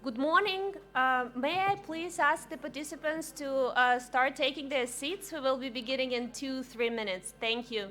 Good morning. May I please ask the participants to start taking their seats? We will be beginning in 2-3 minutes. Thank you.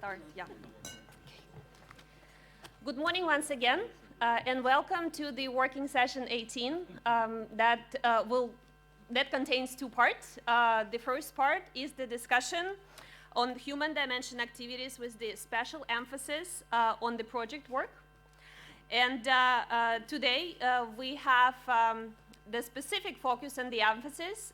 Start, yeah. Good morning once again, and welcome to the working session 18 that contains two parts. The first part is the discussion on human dimension activities with the special emphasis on the project work. And today we have the specific focus and the emphasis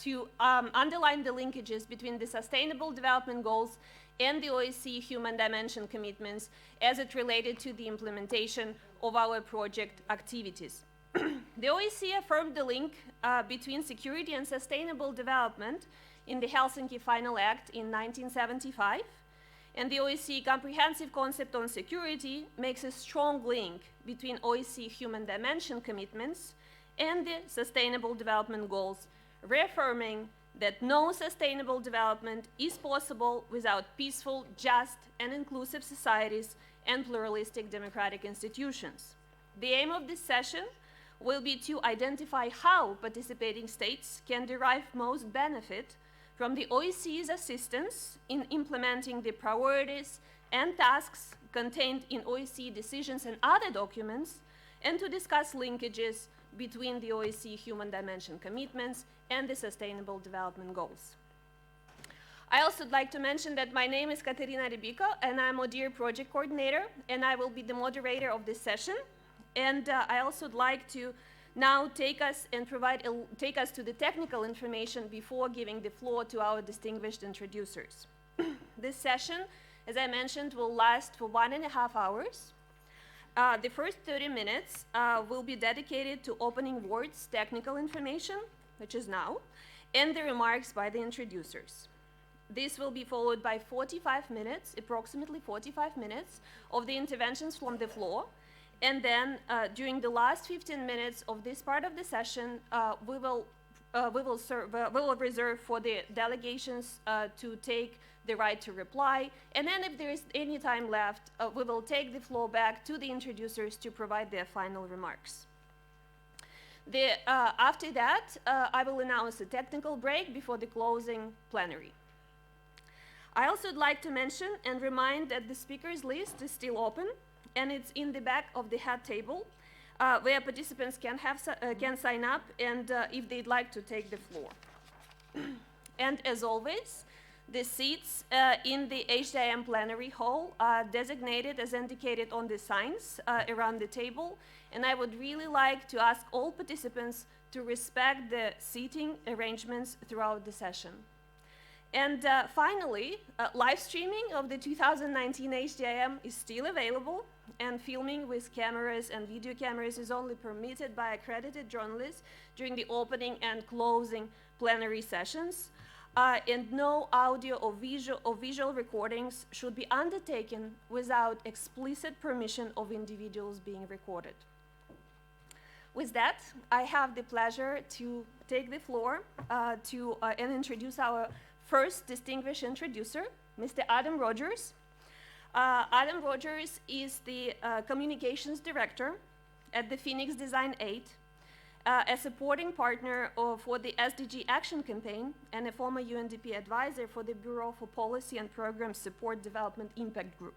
to underline the linkages between the Sustainable Development Goals and the OSCE Human Dimension commitments as it related to the implementation of our project activities. The OSCE affirmed the link between security and sustainable development in the Helsinki Final Act in 1975, and the OSCE Comprehensive Concept on Security makes a strong link between OSCE Human Dimension commitments and the Sustainable Development Goals, reaffirming that no sustainable development is possible without peaceful, just, and inclusive societies and pluralistic democratic institutions. The aim of this session will be to identify how participating states can derive most benefit from the OSCE's assistance in implementing the priorities and tasks contained in OSCE decisions and other documents, and to discuss linkages between the OSCE human dimension commitments and the Sustainable Development Goals. I also would like to mention that my name is Katerina Rybiko, and I'm ODIHR project coordinator, and I will be the moderator of this session. And I also would like to now take us to the technical information before giving the floor to our distinguished introducers. This session, as I mentioned, will last for 1.5 hours. The first 30 minutes will be dedicated to opening words, technical information, which is now, and the remarks by the introducers. This will be followed by 45 minutes, approximately 45 minutes, of the interventions from the floor. And then during the last 15 minutes of this part of the session, we will reserve for the delegations to take the right to reply. And then if there is any time left, we will take the floor back to the introducers to provide their final remarks. After that, I will announce a technical break before the closing plenary. I also would like to mention and remind that the speakers list is still open, and it's in the back of the head table, where participants can sign up and if they'd like to take the floor. And as always, the seats in the HDIM plenary hall are designated as indicated on the signs around the table, and I would really like to ask all participants to respect the seating arrangements throughout the session. And finally, live streaming of the 2019 HDIM is still available, and filming with cameras and video cameras is only permitted by accredited journalists during the opening and closing plenary sessions. And no audio or visual recordings should be undertaken without explicit permission of individuals being recorded. With that, I have the pleasure to take the floor and introduce our first distinguished introducer, Mr. Adam Rogers. Adam Rogers is the communications director at the Phoenix Design 8, a supporting partner for the SDG Action Campaign, and a former UNDP advisor for the Bureau for Policy and Program Support Development Impact Group.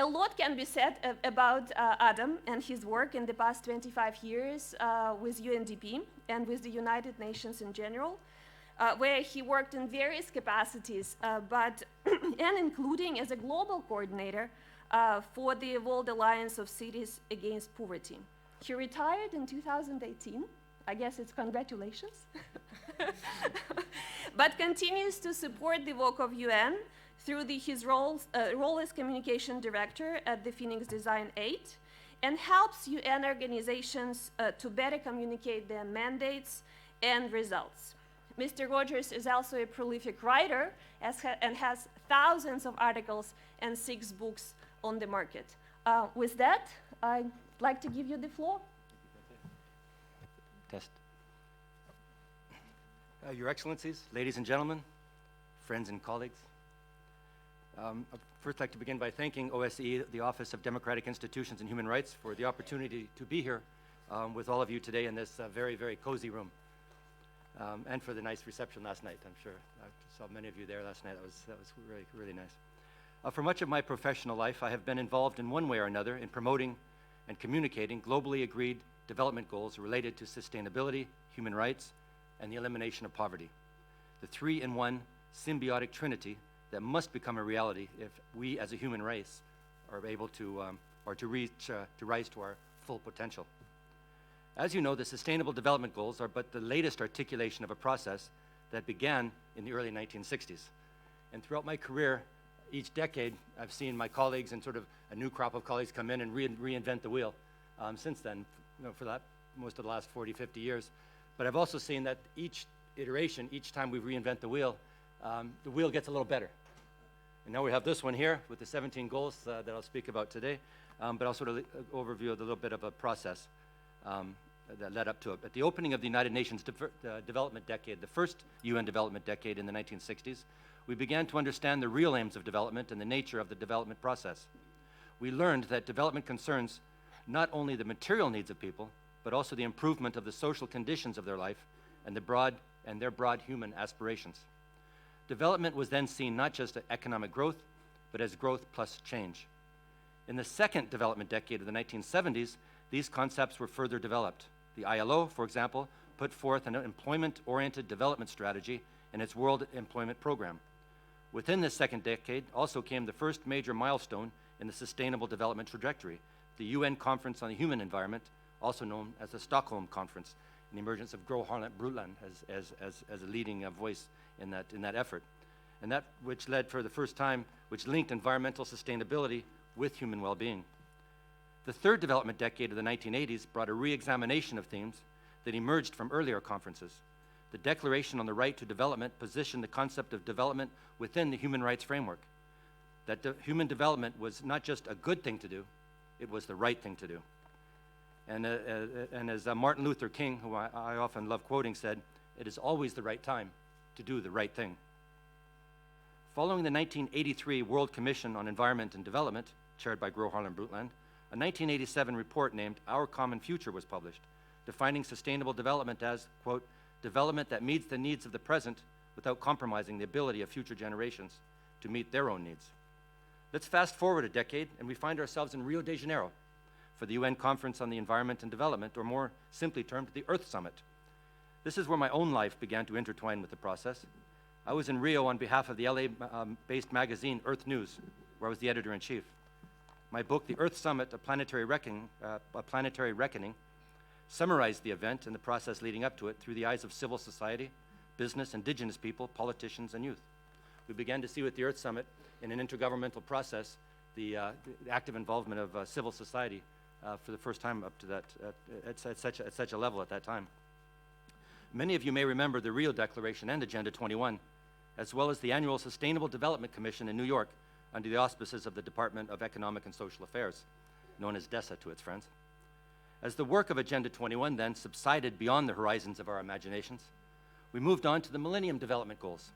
A lot can be said about Adam and his work in the past 25 years with UNDP and with the United Nations in general, where he worked in various capacities, and including as a global coordinator for the World Alliance of Cities Against Poverty. He retired in 2018. I guess it's congratulations. But continues to support the work of UN through his role as communication director at the Phoenix Design 8, and helps UN organizations to better communicate their mandates and results. Mr. Rogers is also a prolific writer and has thousands of articles and 6 books on the market. With that, I'd like to give you the floor. Test. Your Excellencies, ladies and gentlemen, friends and colleagues. I'd first like to begin by thanking OSCE, the Office of Democratic Institutions and Human Rights, for the opportunity to be here with all of you today in this very, very cozy room. And for the nice reception last night. I'm sure I saw many of you there last night. That was really, really nice. For much of my professional life, I have been involved in one way or another in promoting and communicating globally agreed development goals related to sustainability, human rights, and the elimination of poverty. The 3-in-1 symbiotic trinity that must become a reality if we as a human race are able to, rise to our full potential. As you know, the Sustainable Development Goals are but the latest articulation of a process that began in the early 1960s. And throughout my career, each decade, I've seen my colleagues and sort of a new crop of colleagues come in and reinvent the wheel since then, for that, most of the last 40, 50 years. But I've also seen that each iteration, each time we reinvent the wheel gets a little better. And now we have this one here with the 17 goals that I'll speak about today, but I'll sort of overview a little bit of a process that led up to it. At the opening of the United Nations Development Decade, the first UN Development Decade in the 1960s, we began to understand the real aims of development and the nature of the development process. We learned that development concerns not only the material needs of people, but also the improvement of the social conditions of their life and their broad human aspirations. Development was then seen not just as economic growth, but as growth plus change. In the second development decade of the 1970s, these concepts were further developed. The ILO, for example, put forth an employment-oriented development strategy in its World Employment Program. Within this second decade also came the first major milestone in the Sustainable Development Trajectory, the UN Conference on the Human Environment, also known as the Stockholm Conference, and the emergence of Gro Harlem Brundtland as a leading voice in that effort. And that which led for the first time, which linked environmental sustainability with human well-being. The third development decade of the 1980s brought a re-examination of themes that emerged from earlier conferences. The Declaration on the Right to Development positioned the concept of development within the human rights framework. That human development was not just a good thing to do, it was the right thing to do. And as Martin Luther King, who I often love quoting, said, "It is always the right time to do the right thing." Following the 1983 World Commission on Environment and Development, chaired by Gro Harlem Brundtland, a 1987 report named Our Common Future was published, defining sustainable development as, quote, development that meets the needs of the present without compromising the ability of future generations to meet their own needs. Let's fast forward a decade and we find ourselves in Rio de Janeiro for the UN Conference on the Environment and Development, or more simply termed, the Earth Summit. This is where my own life began to intertwine with the process. I was in Rio on behalf of the LA-based magazine Earth News, where I was the editor-in-chief. My book, The Earth Summit, A Planetary Reckoning, summarized the event and the process leading up to it through the eyes of civil society, business, indigenous people, politicians, and youth. We began to see with the Earth Summit, in an intergovernmental process, the active involvement of civil society for the first time up to that, at such a level at that time. Many of you may remember the Rio Declaration and Agenda 21, as well as the annual Sustainable Development Commission in New York under the auspices of the Department of Economic and Social Affairs, known as DESA to its friends. As the work of Agenda 21 then subsided beyond the horizons of our imaginations, we moved on to the Millennium Development Goals,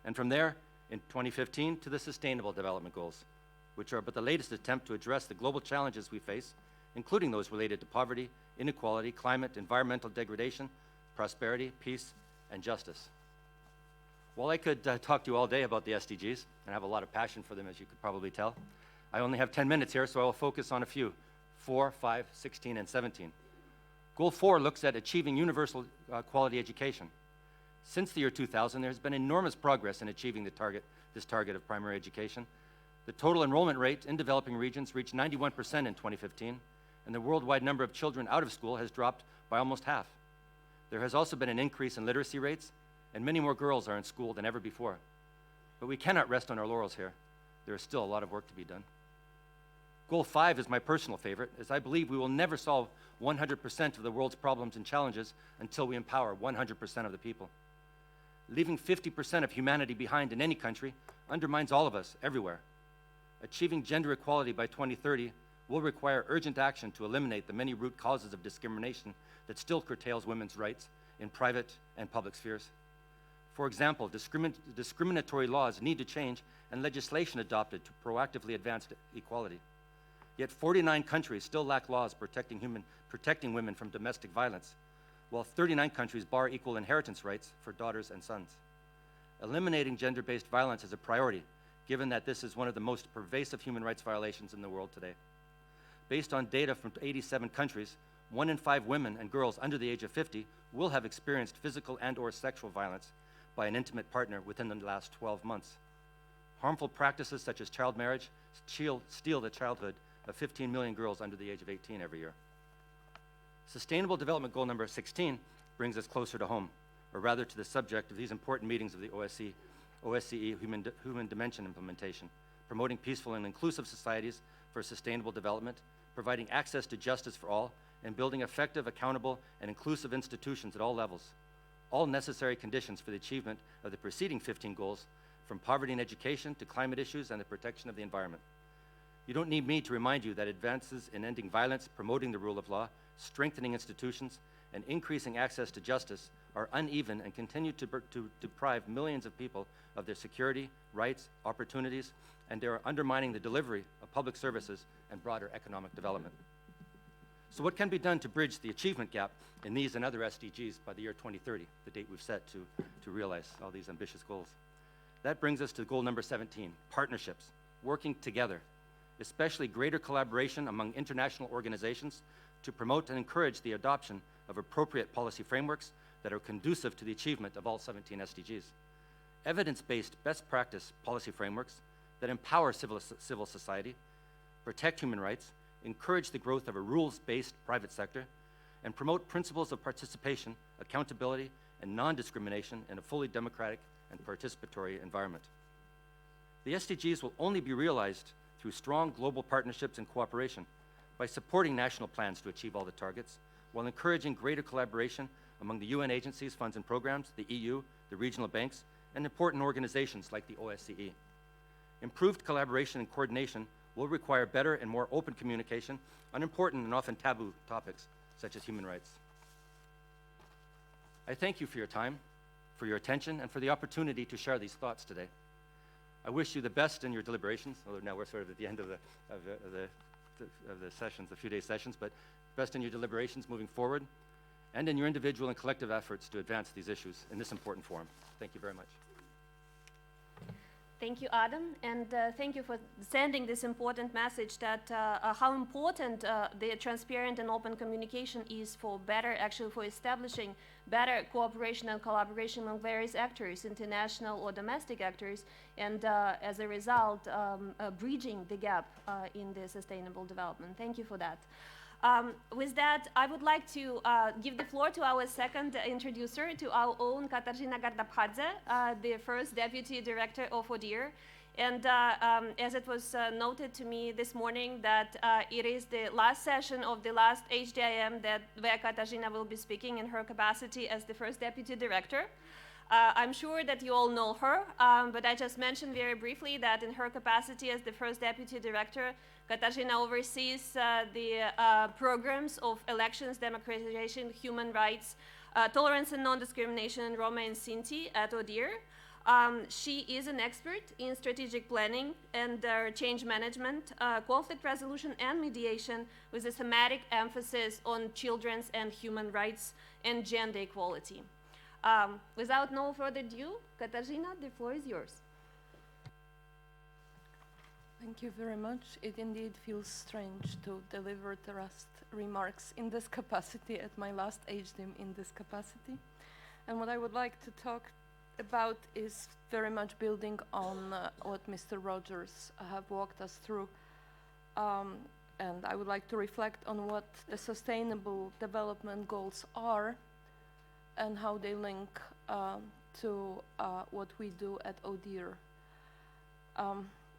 and from there, in 2015, to the Sustainable Development Goals, which are but the latest attempt to address the global challenges we face, including those related to poverty, inequality, climate, environmental degradation, prosperity, peace, and justice. While I could talk to you all day about the SDGs, and I have a lot of passion for them, as you could probably tell, I only have 10 minutes here, so I will focus on a few, 4, 5, 16, and 17. Goal 4 looks at achieving universal quality education. Since the year 2000, there's been enormous progress in achieving this target of primary education. The total enrollment rate in developing regions reached 91% in 2015, and the worldwide number of children out of school has dropped by almost half. There has also been an increase in literacy rates, and many more girls are in school than ever before. But we cannot rest on our laurels here. There is still a lot of work to be done. Goal 5 is my personal favorite, as I believe we will never solve 100% of the world's problems and challenges until we empower 100% of the people. Leaving 50% of humanity behind in any country undermines all of us, everywhere. Achieving gender equality by 2030 will require urgent action to eliminate the many root causes of discrimination that still curtails women's rights in private and public spheres. For example, discriminatory laws need to change and legislation adopted to proactively advance equality. Yet 49 countries still lack laws protecting women from domestic violence, while 39 countries bar equal inheritance rights for daughters and sons. Eliminating gender-based violence is a priority, given that this is one of the most pervasive human rights violations in the world today. Based on data from 87 countries, 1 in 5 women and girls under the age of 50 will have experienced physical and/or sexual violence by an intimate partner within the last 12 months. Harmful practices such as child marriage steal the childhood of 15 million girls under the age of 18 every year. Sustainable Development Goal number 16 brings us closer to home, or rather to the subject of these important meetings of the OSCE Human Dimension implementation, promoting peaceful and inclusive societies for sustainable development, providing access to justice for all, and building effective, accountable, and inclusive institutions at all levels. All necessary conditions for the achievement of the preceding 15 goals, from poverty and education to climate issues and the protection of the environment. You don't need me to remind you that advances in ending violence, promoting the rule of law, strengthening institutions, and increasing access to justice are uneven and continue to deprive millions of people of their security, rights, opportunities, and they are undermining the delivery of public services and broader economic development. So what can be done to bridge the achievement gap in these and other SDGs by the year 2030, the date we've set to realize all these ambitious goals? That brings us to goal number 17, partnerships, working together. especially greater collaboration among international organizations to promote and encourage the adoption of appropriate policy frameworks that are conducive to the achievement of all 17 SDGs. Evidence-based best practice policy frameworks that empower civil society, protect human rights, encourage the growth of a rules-based private sector, and promote principles of participation, accountability, and non-discrimination in a fully democratic and participatory environment. The SDGs will only be realized through strong global partnerships and cooperation by supporting national plans to achieve all the targets, while encouraging greater collaboration among the UN agencies, funds, and programs, the EU, the regional banks, and important organizations like the OSCE. Improved collaboration and coordination will require better and more open communication on important and often taboo topics, such as human rights. I thank you for your time, for your attention, and for the opportunity to share these thoughts today. I wish you the best in your deliberations, although now we're sort of at the end of the sessions, the few day sessions, but best in your deliberations moving forward, and in your individual and collective efforts to advance these issues in this important forum. Thank you very much. Thank you, Adam, and thank you for sending this important message that how important the transparent and open communication is for for establishing better cooperation and collaboration among various actors, international or domestic actors, and as a result, bridging the gap in the sustainable development. Thank you for that. With that, I would like to give the floor to our second introducer, to our own Katarzyna Gardabhadze, the first Deputy Director of ODIHR. And as it was noted to me this morning, that it is the last session of the last HDIM where Katarzyna will be speaking in her capacity as the first Deputy Director. I'm sure that you all know her, but I just mentioned very briefly that in her capacity as the first Deputy Director, Katarzyna oversees the programs of elections, democratization, human rights, tolerance and non-discrimination in Roma and Sinti at ODIHR. She is an expert in strategic planning and change management, conflict resolution and mediation, with a thematic emphasis on children's and human rights and gender equality. Without no further ado, Katarzyna, the floor is yours. Thank you very much. It indeed feels strange to deliver the last remarks in this capacity at my last HDIM in this capacity. And what I would like to talk about is very much building on what Mr. Rogers have walked us through. And I would like to reflect on what the Sustainable Development Goals are and how they link to what we do at ODIHR.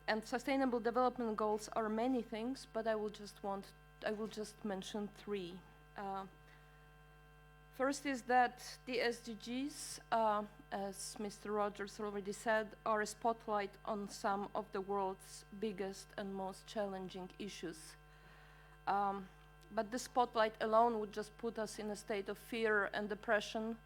And Sustainable Development Goals are many things, but I will just mention three. First is that the SDGs, as Mr. Rogers already said, are a spotlight on some of the world's biggest and most challenging issues. But the spotlight alone would just put us in a state of fear and depression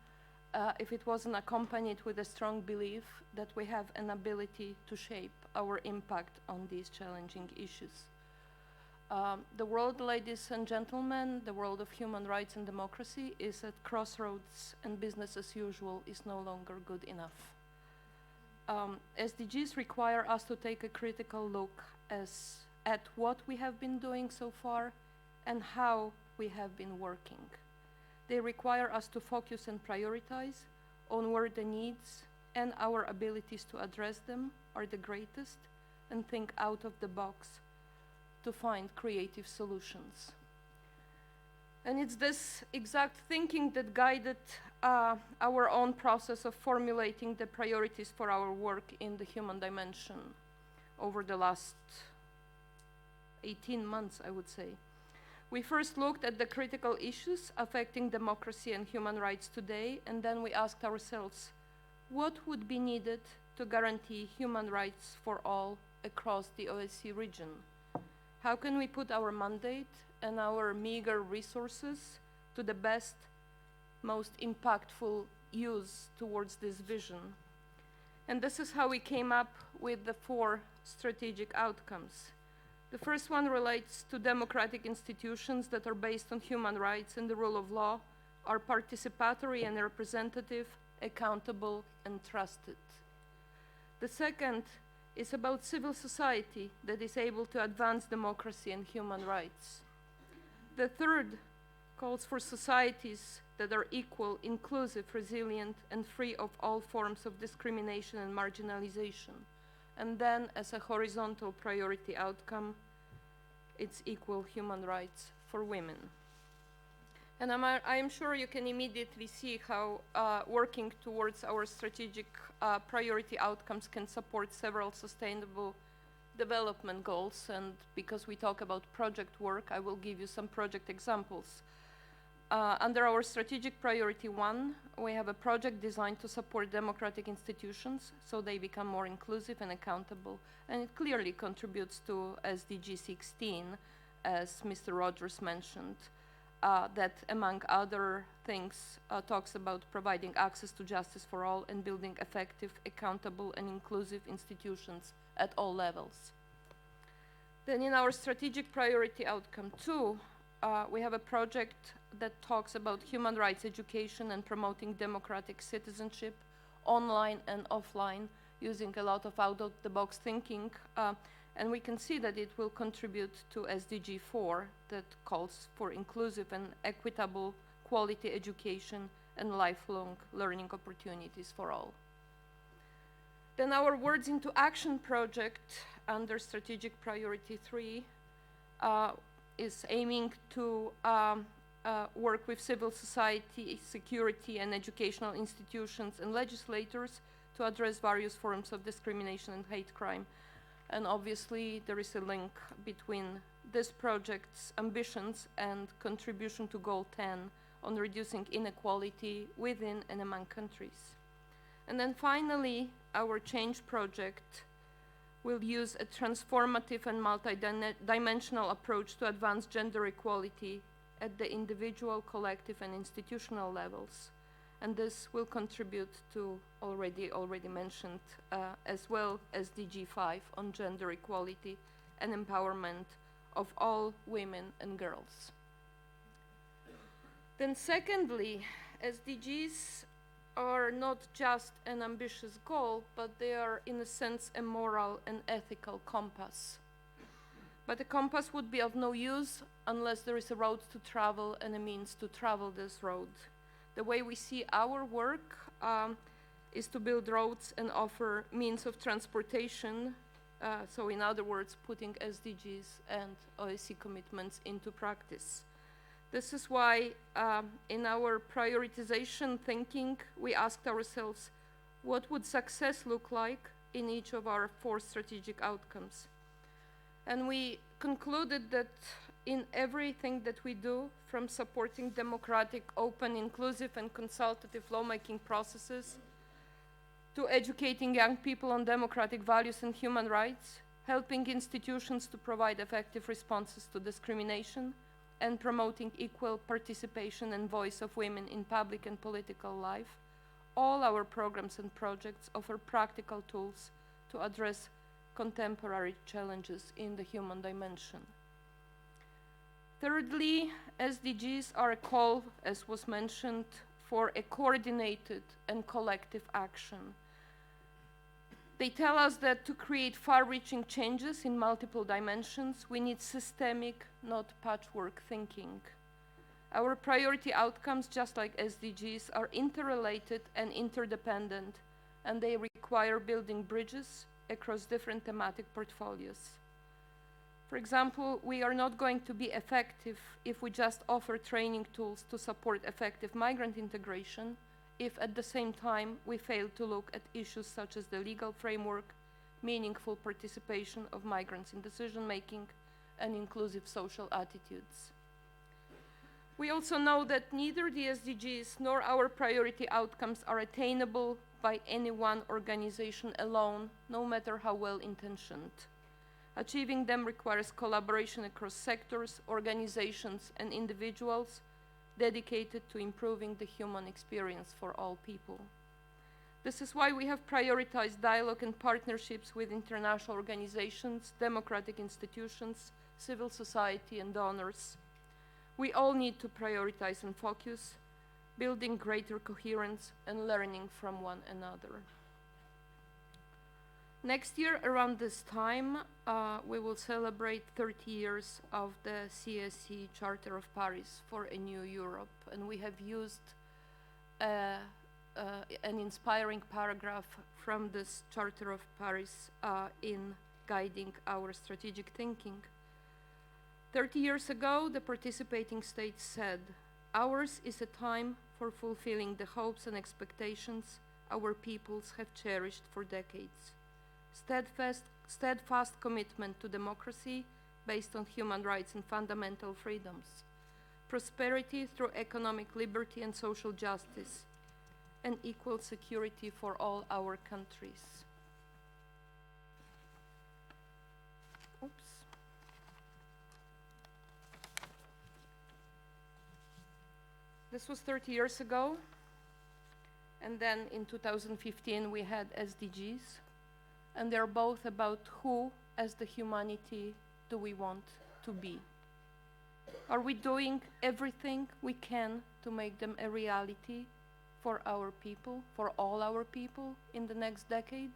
if it wasn't accompanied with a strong belief that we have an ability to shape our impact on these challenging issues. The world, ladies and gentlemen, the world of human rights and democracy is at crossroads, and business as usual is no longer good enough. SDGs require us to take a critical look at what we have been doing so far and how we have been working. They require us to focus and prioritize on where the needs and our abilities to address them are the greatest, and think out of the box to find creative solutions. And it's this exact thinking that guided our own process of formulating the priorities for our work in the human dimension over the last 18 months, I would say. We first looked at the critical issues affecting democracy and human rights today, and then we asked ourselves, what would be needed to guarantee human rights for all across the OSCE region? How can we put our mandate and our meager resources to the best, most impactful use towards this vision? And this is how we came up with the 4 strategic outcomes. The first one relates to democratic institutions that are based on human rights and the rule of law, are participatory and representative, accountable and trusted. The second is about civil society that is able to advance democracy and human rights. The third calls for societies that are equal, inclusive, resilient, and free of all forms of discrimination and marginalization. And then, as a horizontal priority outcome, it's equal human rights for women. And I'm sure you can immediately see how working towards our strategic priority outcomes can support several sustainable development goals. And because we talk about project work, I will give you some project examples. Under our strategic priority 1, we have a project designed to support democratic institutions so they become more inclusive and accountable. And it clearly contributes to SDG 16, as Mr. Rogers mentioned, that among other things talks about providing access to justice for all and building effective, accountable, and inclusive institutions at all levels. Then in our strategic priority outcome 2, we have a project that talks about human rights education and promoting democratic citizenship online and offline, using a lot of out-of-the-box thinking. And we can see that it will contribute to SDG 4 that calls for inclusive and equitable quality education and lifelong learning opportunities for all. Then our Words into Action project under strategic priority 3 is aiming to work with civil society, security, and educational institutions and legislators to address various forms of discrimination and hate crime. And obviously, there is a link between this project's ambitions and contribution to Goal 10 on reducing inequality within and among countries. And then finally, our Change project will use a transformative and multi-dimensional approach to advance gender equality at the individual, collective, and institutional levels. And this will contribute to already mentioned as well as SDG 5 on gender equality and empowerment of all women and girls. Then secondly, SDGs are not just an ambitious goal, but they are in a sense a moral and ethical compass. But a compass would be of no use unless there is a road to travel and a means to travel this road. The way we see our work is to build roads and offer means of transportation. So in other words, putting SDGs and OSCE commitments into practice. This is why in our prioritization thinking, we asked ourselves, what would success look like in each of our 4 strategic outcomes? And we concluded that in everything that we do, from supporting democratic, open, inclusive, and consultative lawmaking processes, to educating young people on democratic values and human rights, helping institutions to provide effective responses to discrimination, and promoting equal participation and voice of women in public and political life, all our programs and projects offer practical tools to address contemporary challenges in the human dimension. Thirdly, SDGs are a call, as was mentioned, for a coordinated and collective action. They tell us that to create far-reaching changes in multiple dimensions, we need systemic, not patchwork thinking. Our priority outcomes, just like SDGs, are interrelated and interdependent, and they require building bridges across different thematic portfolios. For example, we are not going to be effective if we just offer training tools to support effective migrant integration, if at the same time we fail to look at issues such as the legal framework, meaningful participation of migrants in decision-making, and inclusive social attitudes. We also know that neither the SDGs nor our priority outcomes are attainable by any one organization alone, no matter how well-intentioned. Achieving them requires collaboration across sectors, organizations, and individuals dedicated to improving the human experience for all people. This is why we have prioritized dialogue and partnerships with international organizations, democratic institutions, civil society, and donors. We all need to prioritize and focus, building greater coherence and learning from one another. Next year, around this time, we will celebrate 30 years of the CSE Charter of Paris for a New Europe, and we have used an inspiring paragraph from this Charter of Paris in guiding our strategic thinking. 30 years ago, the participating states said, "Ours is a time for fulfilling the hopes and expectations our peoples have cherished for decades. Steadfast commitment to democracy based on human rights and fundamental freedoms, prosperity through economic liberty and social justice, and equal security for all our countries." Oops. This was 30 years ago, and then in 2015 we had SDGs, and they're both about who, as the humanity, do we want to be. Are we doing everything we can to make them a reality for our people, for all our people in the next decade?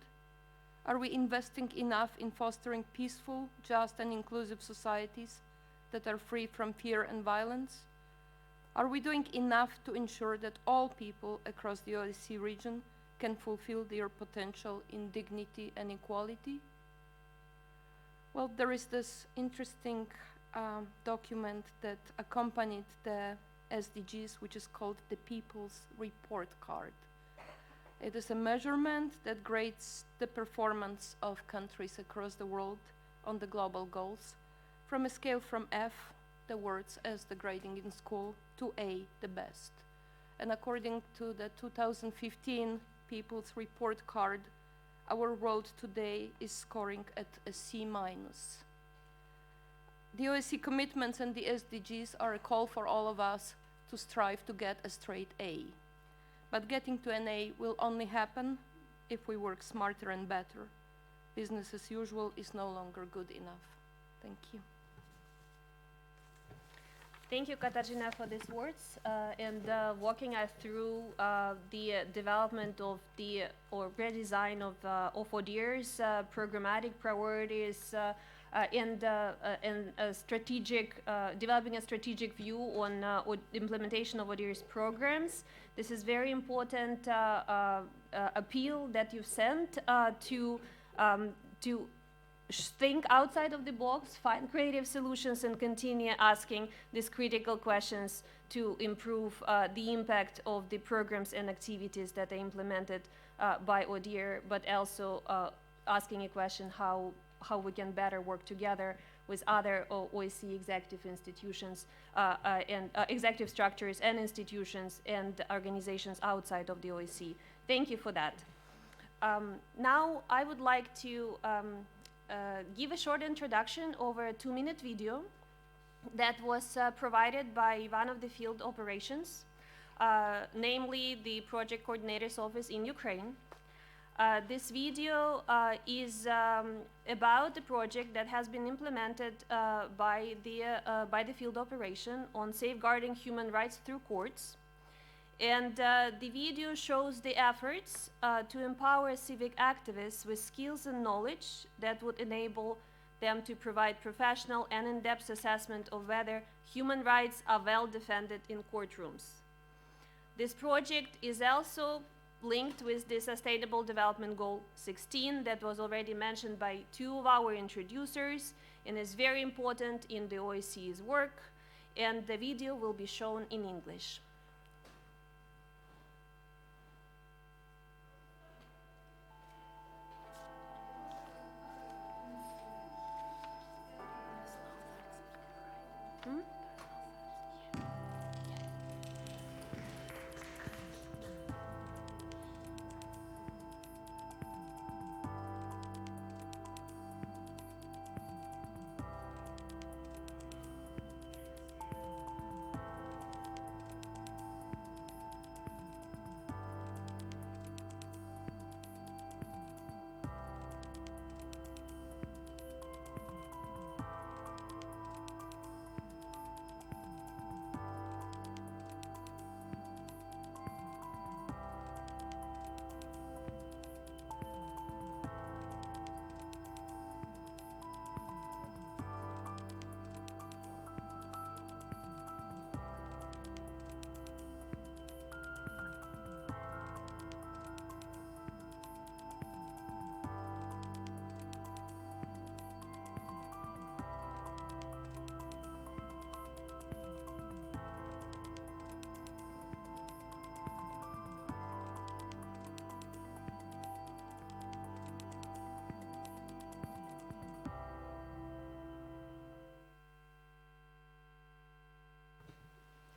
Are we investing enough in fostering peaceful, just, and inclusive societies that are free from fear and violence? Are we doing enough to ensure that all people across the OSCE region can fulfill their potential in dignity and equality? Well, there is this interesting document that accompanied the SDGs, which is called the People's Report Card. It is a measurement that grades the performance of countries across the world on the global goals from a scale from F, the words as the grading in school, to A, the best. And according to the 2015 People's Report Card, our world today is scoring at a C-. The OSCE commitments and the SDGs are a call for all of us to strive to get a straight A. But getting to an A will only happen if we work smarter and better. Business as usual is no longer good enough. Thank you. Thank you, Katarzyna, for these words and walking us through the development of or redesign of ODIHR's programmatic priorities and a strategic, developing a strategic view on implementation of ODIHR's programs. This is very important appeal that you've sent to think outside of the box, find creative solutions, and continue asking these critical questions to improve the impact of the programs and activities that are implemented by ODIHR, but also asking a question how we can better work together with other OSCE executive institutions and executive structures and institutions and organizations outside of the OSCE. Thank you for that. Now I would like to give a short introduction over a 2-minute video that was provided by one of the field operations, namely the project coordinator's office in Ukraine. This video is about the project that has been implemented by the field operation on safeguarding human rights through courts. And the video shows the efforts to empower civic activists with skills and knowledge that would enable them to provide professional and in-depth assessment of whether human rights are well defended in courtrooms. This project is also linked with the Sustainable Development Goal 16 that was already mentioned by 2 of our introducers and is very important in the OSCE's work, and the video will be shown in English.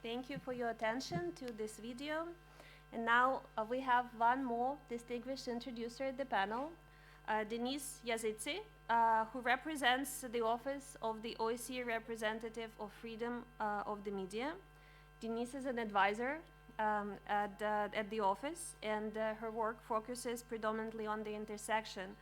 Thank you for your attention to this video. And now we have one more distinguished introducer at the panel, Denise Yazidze, who represents the Office of the OSCE Representative of Freedom of the Media. Denise is an advisor at the office, and her work focuses predominantly on the intersection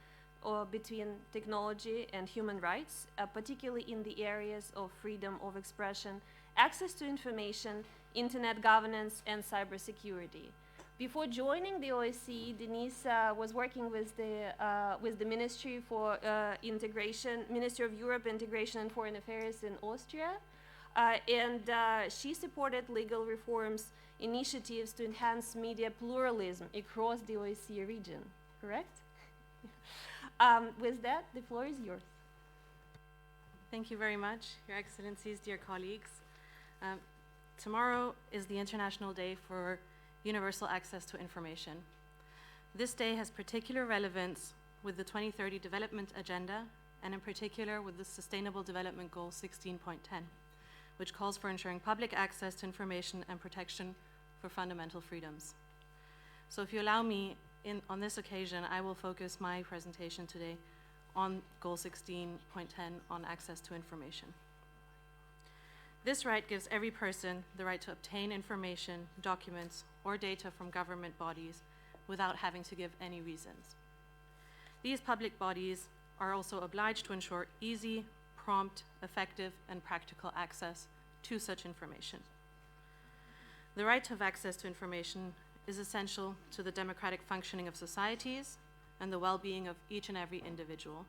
between technology and human rights, particularly in the areas of freedom of expression, access to information, internet governance, and cybersecurity. Before joining the OSCE, Denise was working with the Ministry for Ministry of Europe Integration and Foreign Affairs in Austria, and she supported legal reforms initiatives to enhance media pluralism across the OSCE region. Correct? With that, the floor is yours. Thank you very much, Your Excellencies, dear colleagues. Tomorrow is the International Day for Universal Access to Information. This day has particular relevance with the 2030 Development Agenda, and in particular with the Sustainable Development Goal 16.10, which calls for ensuring public access to information and protection for fundamental freedoms. So if you allow me, on this occasion, I will focus my presentation today on Goal 16.10 on access to information. This right gives every person the right to obtain information, documents, or data from government bodies without having to give any reasons. These public bodies are also obliged to ensure easy, prompt, effective, and practical access to such information. The right of access to information is essential to the democratic functioning of societies and the well-being of each and every individual.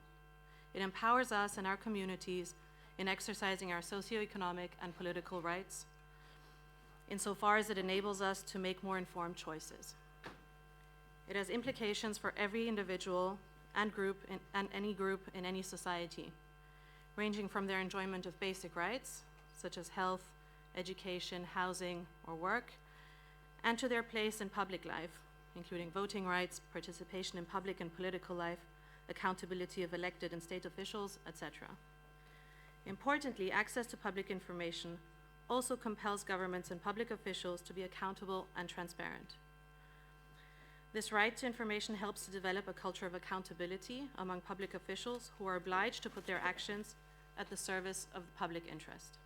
It empowers us and our communities in exercising our socioeconomic and political rights, insofar as it enables us to make more informed choices. It has implications for every individual and any group in any society, ranging from their enjoyment of basic rights, such as health, education, housing, or work, and to their place in public life, including voting rights, participation in public and political life, accountability of elected and state officials, etc. Importantly, access to public information also compels governments and public officials to be accountable and transparent. This right to information helps to develop a culture of accountability among public officials who are obliged to put their actions at the service of the public interest.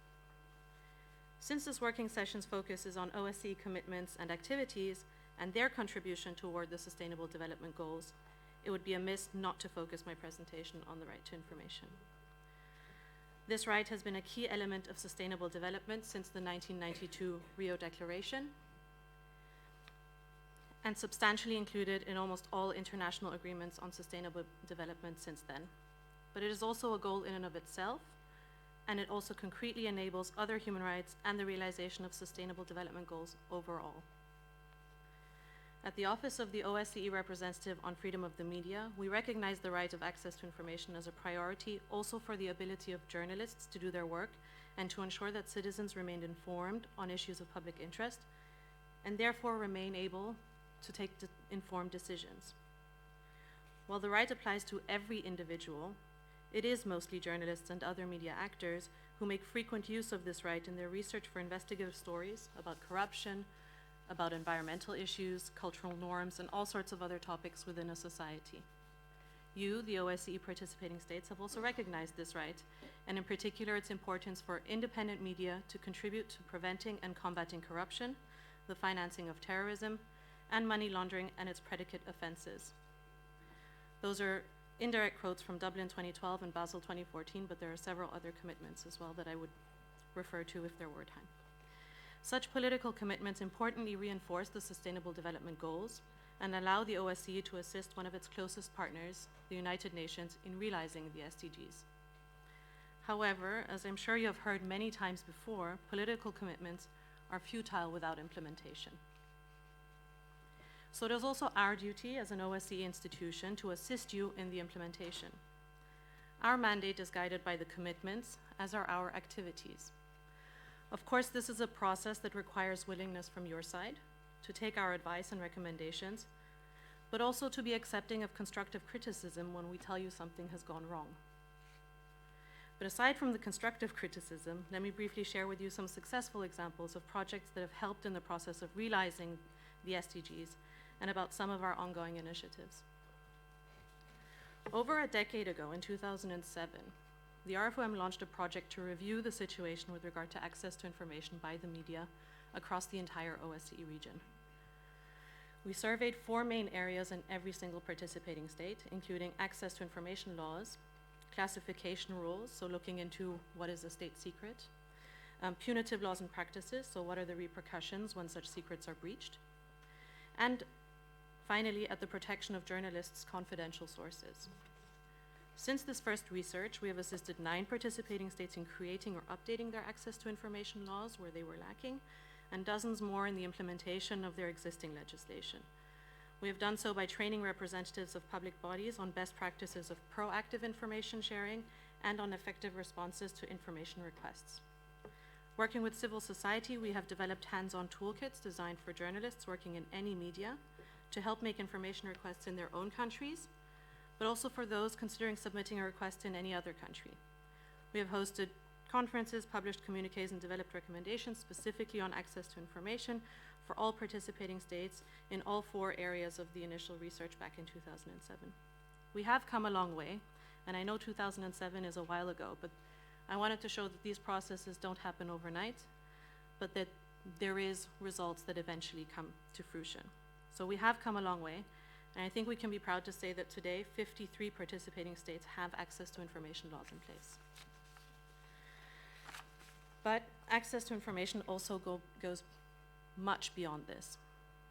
Since this working session's focus is on OSCE commitments and activities and their contribution toward the Sustainable Development Goals, it would be amiss not to focus my presentation on the right to information. This right has been a key element of sustainable development since the 1992 Rio Declaration and substantially included in almost all international agreements on sustainable development since then. But it is also a goal in and of itself, and it also concretely enables other human rights and the realization of sustainable development goals overall. At the Office of the OSCE Representative on Freedom of the Media, we recognize the right of access to information as a priority also for the ability of journalists to do their work and to ensure that citizens remain informed on issues of public interest and therefore remain able to take informed decisions. While the right applies to every individual, it is mostly journalists and other media actors who make frequent use of this right in their research for investigative stories about corruption, about environmental issues, cultural norms, and all sorts of other topics within a society. You, the OSCE participating states, have also recognized this right, and in particular its importance for independent media to contribute to preventing and combating corruption, the financing of terrorism, and money laundering and its predicate offenses. Those are indirect quotes from Dublin 2012 and Basel 2014, but there are several other commitments as well that I would refer to if there were time. Such political commitments importantly reinforce the Sustainable Development Goals and allow the OSCE to assist one of its closest partners, the United Nations, in realizing the SDGs. However, as I'm sure you have heard many times before, political commitments are futile without implementation. So it is also our duty as an OSCE institution to assist you in the implementation. Our mandate is guided by the commitments, as are our activities. Of course, this is a process that requires willingness from your side to take our advice and recommendations, but also to be accepting of constructive criticism when we tell you something has gone wrong. But aside from the constructive criticism, let me briefly share with you some successful examples of projects that have helped in the process of realizing the SDGs and about some of our ongoing initiatives. Over a decade ago, in 2007, the RFOM launched a project to review the situation with regard to access to information by the media across the entire OSCE region. We surveyed 4 main areas in every single participating state, including access to information laws, classification rules, so looking into what is a state secret, punitive laws and practices, so what are the repercussions when such secrets are breached, and finally, at the protection of journalists' confidential sources. Since this first research, we have assisted 9 participating states in creating or updating their access to information laws where they were lacking, and dozens more in the implementation of their existing legislation. We have done so by training representatives of public bodies on best practices of proactive information sharing and on effective responses to information requests. Working with civil society, we have developed hands-on toolkits designed for journalists working in any media to help make information requests in their own countries, but also for those considering submitting a request in any other country. We have hosted conferences, published communiques, and developed recommendations specifically on access to information for all participating states in all 4 areas of the initial research back in 2007. We have come a long way, and I know 2007 is a while ago, but I wanted to show that these processes don't happen overnight, but that there is results that eventually come to fruition. So we have come a long way, and I think we can be proud to say that today 53 participating states have access to information laws in place. But access to information also goes much beyond this.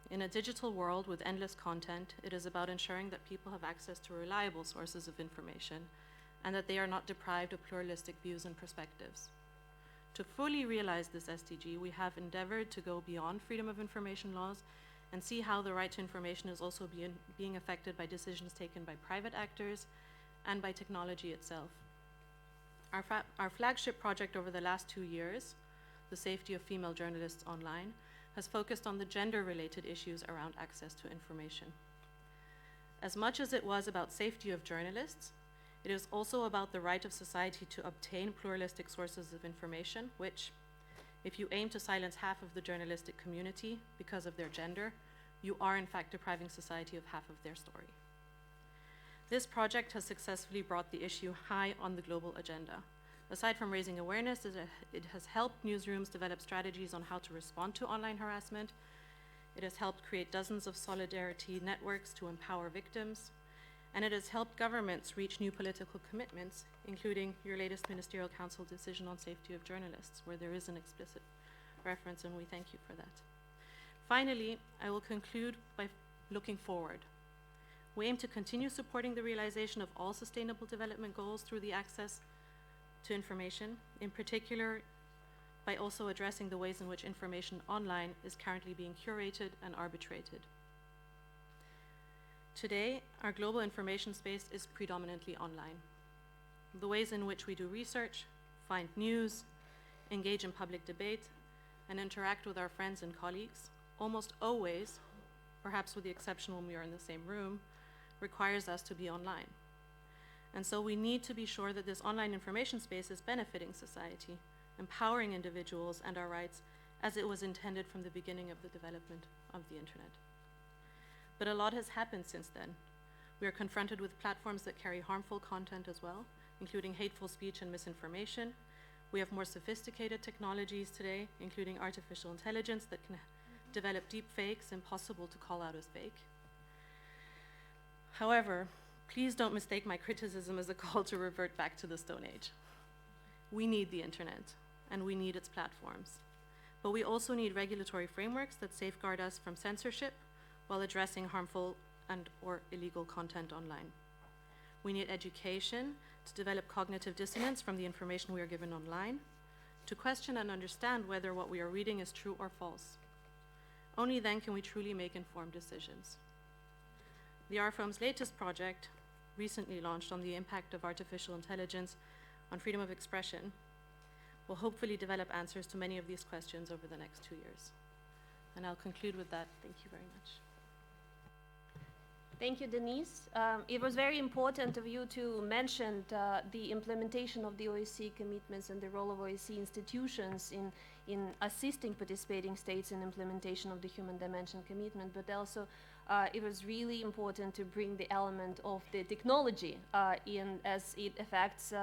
In a digital world with endless content, it is about ensuring that people have access to reliable sources of information and that they are not deprived of pluralistic views and perspectives. To fully realize this SDG, we have endeavored to go beyond freedom of information laws and see how the right to information is also being affected by decisions taken by private actors and by technology itself. Our flagship project over the last 2 years, the safety of female journalists online, has focused on the gender-related issues around access to information. As much as it was about safety of journalists, it is also about the right of society to obtain pluralistic sources of information, which, if you aim to silence half of the journalistic community because of their gender, you are in fact depriving society of half of their story. This project has successfully brought the issue high on the global agenda. Aside from raising awareness, it has helped newsrooms develop strategies on how to respond to online harassment. It has helped create dozens of solidarity networks to empower victims. And it has helped governments reach new political commitments, including your latest Ministerial Council decision on safety of journalists, where there is an explicit reference, and we thank you for that. Finally, I will conclude by looking forward. We aim to continue supporting the realization of all sustainable development goals through the access to information, in particular by also addressing the ways in which information online is currently being curated and arbitrated. Today, our global information space is predominantly online. The ways in which we do research, find news, engage in public debate, and interact with our friends and colleagues, almost always, perhaps with the exception when we are in the same room, requires us to be online. And so we need to be sure that this online information space is benefiting society, empowering individuals and our rights as it was intended from the beginning of the development of the internet. But a lot has happened since then. We are confronted with platforms that carry harmful content as well, including hateful speech and misinformation. We have more sophisticated technologies today, including artificial intelligence that can develop deep fakes impossible to call out as fake. However, please don't mistake my criticism as a call to revert back to the Stone Age. We need the internet, and we need its platforms. But we also need regulatory frameworks that safeguard us from censorship while addressing harmful and/or illegal content online. We need education to develop cognitive dissonance from the information we are given online, to question and understand whether what we are reading is true or false. Only then can we truly make informed decisions. The RFOM's latest project, recently launched on the impact of artificial intelligence on freedom of expression, will hopefully develop answers to many of these questions over the next 2 years. And I'll conclude with that. Thank you very much. Thank you, Denise. It was very important of you to mention the implementation of the OSCE commitments and the role of OSCE institutions in assisting participating states in implementation of the human dimension commitment, but also it was really important to bring the element of the technology in, as it affects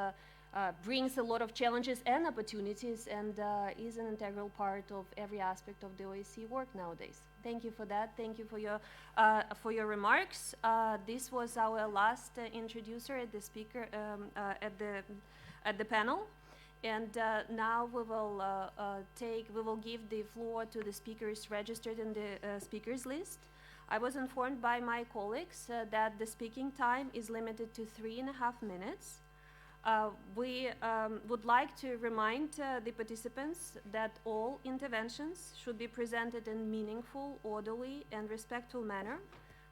brings a lot of challenges and opportunities, and is an integral part of every aspect of the OSCE work nowadays. Thank you for that. Thank you for your remarks. This was our last introducer at the speaker at the panel, and now we will give the floor to the speakers registered in the speakers list. I was informed by my colleagues that the speaking time is limited to 3.5 minutes. We would like to remind the participants that all interventions should be presented in meaningful, orderly, and respectful manner,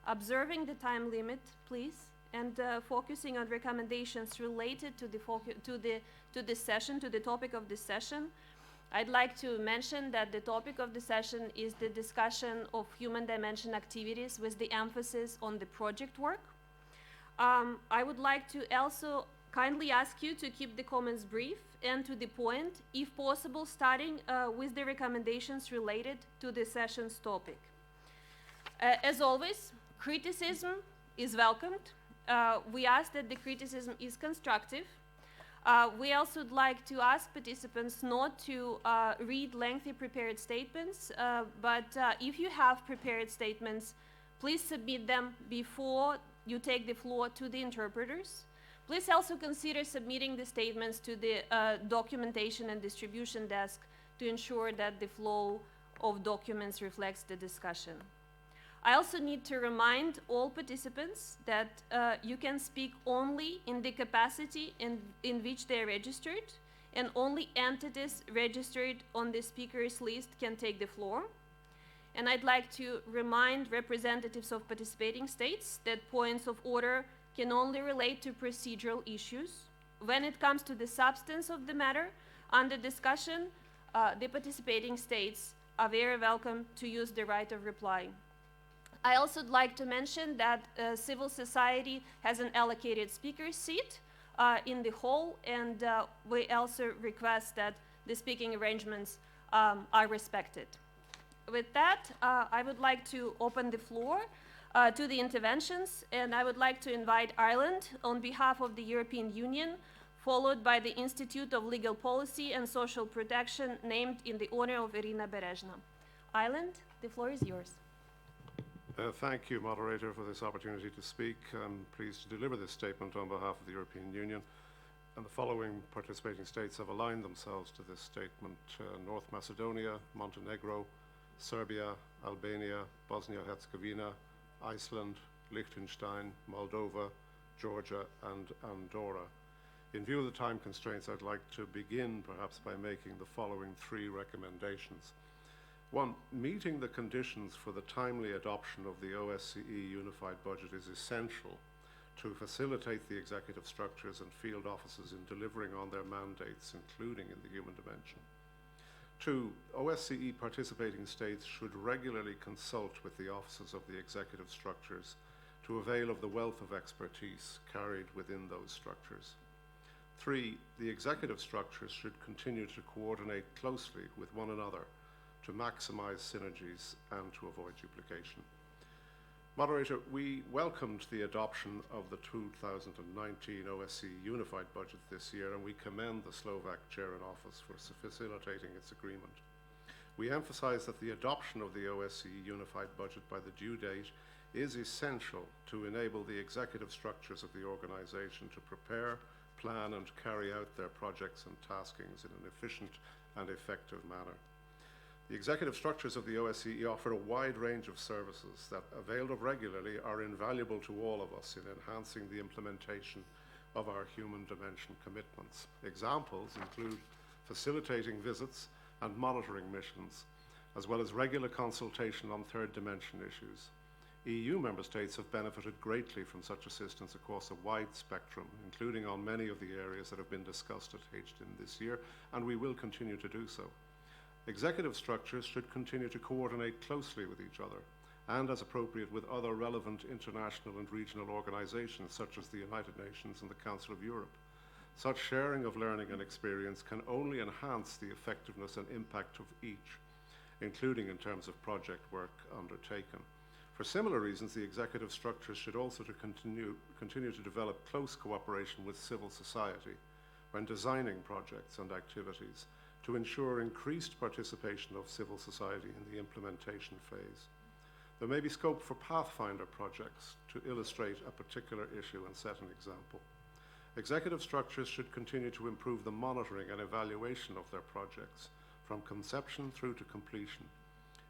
observing the time limit, please, and focusing on recommendations related to the session, to the topic of this session. I'd like to mention that the topic of the session is the discussion of human dimension activities with the emphasis on the project work. I would like to also kindly ask you to keep the comments brief and to the point, if possible, starting with the recommendations related to the session's topic. As always, criticism is welcomed. We ask that the criticism is constructive. We also would like to ask participants not to read lengthy prepared statements, but if you have prepared statements, please submit them before you take the floor to the interpreters. Please also consider submitting the statements to the documentation and distribution desk to ensure that the flow of documents reflects the discussion. I also need to remind all participants that you can speak only in the capacity in which they are registered, and only entities registered on the speakers list can take the floor. And I'd like to remind representatives of participating states that points of order can only relate to procedural issues. When it comes to the substance of the matter under discussion, the participating states are very welcome to use the right of reply. I also would like to mention that civil society has an allocated speaker seat in the hall, and we also request that the speaking arrangements are respected. With that, I would like to open the floor to the interventions, and I would like to invite Ireland on behalf of the European Union, followed by the Institute of Legal Policy and Social Protection, named in the honor of Irina Berezhna. Ireland, the floor is yours. Thank you, moderator, for this opportunity to speak. I'm pleased to deliver this statement on behalf of the European Union, and the following participating states have aligned themselves to this statement: North Macedonia, Montenegro, Serbia, Albania, Bosnia-Herzegovina, Iceland, Liechtenstein, Moldova, Georgia, and Andorra. In view of the time constraints, I'd like to begin perhaps by making the following 3 recommendations. 1, meeting the conditions for the timely adoption of the OSCE Unified Budget is essential to facilitate the executive structures and field offices in delivering on their mandates, including in the human dimension. 2, OSCE participating states should regularly consult with the offices of the executive structures to avail of the wealth of expertise carried within those structures. 3, the executive structures should continue to coordinate closely with one another to maximize synergies and to avoid duplication. Moderator, we welcomed the adoption of the 2019 OSCE Unified Budget this year, and we commend the Slovak Chair in Office for facilitating its agreement. We emphasize that the adoption of the OSCE Unified Budget by the due date is essential to enable the executive structures of the organization to prepare, plan, and carry out their projects and taskings in an efficient and effective manner. The executive structures of the OSCE offer a wide range of services that, availed of regularly, are invaluable to all of us in enhancing the implementation of our human dimension commitments. Examples include facilitating visits and monitoring missions, as well as regular consultation on third dimension issues. EU member states have benefited greatly from such assistance across a wide spectrum, including on many of the areas that have been discussed at HDIN this year, and we will continue to do so. Executive structures should continue to coordinate closely with each other and as appropriate with other relevant international and regional organizations such as the United Nations and the Council of Europe. Such sharing of learning and experience can only enhance the effectiveness and impact of each, including in terms of project work undertaken. For similar reasons, the executive structures should also continue to develop close cooperation with civil society when designing projects and activities to ensure increased participation of civil society in the implementation phase. There may be scope for pathfinder projects to illustrate a particular issue and set an example. Executive structures should continue to improve the monitoring and evaluation of their projects from conception through to completion,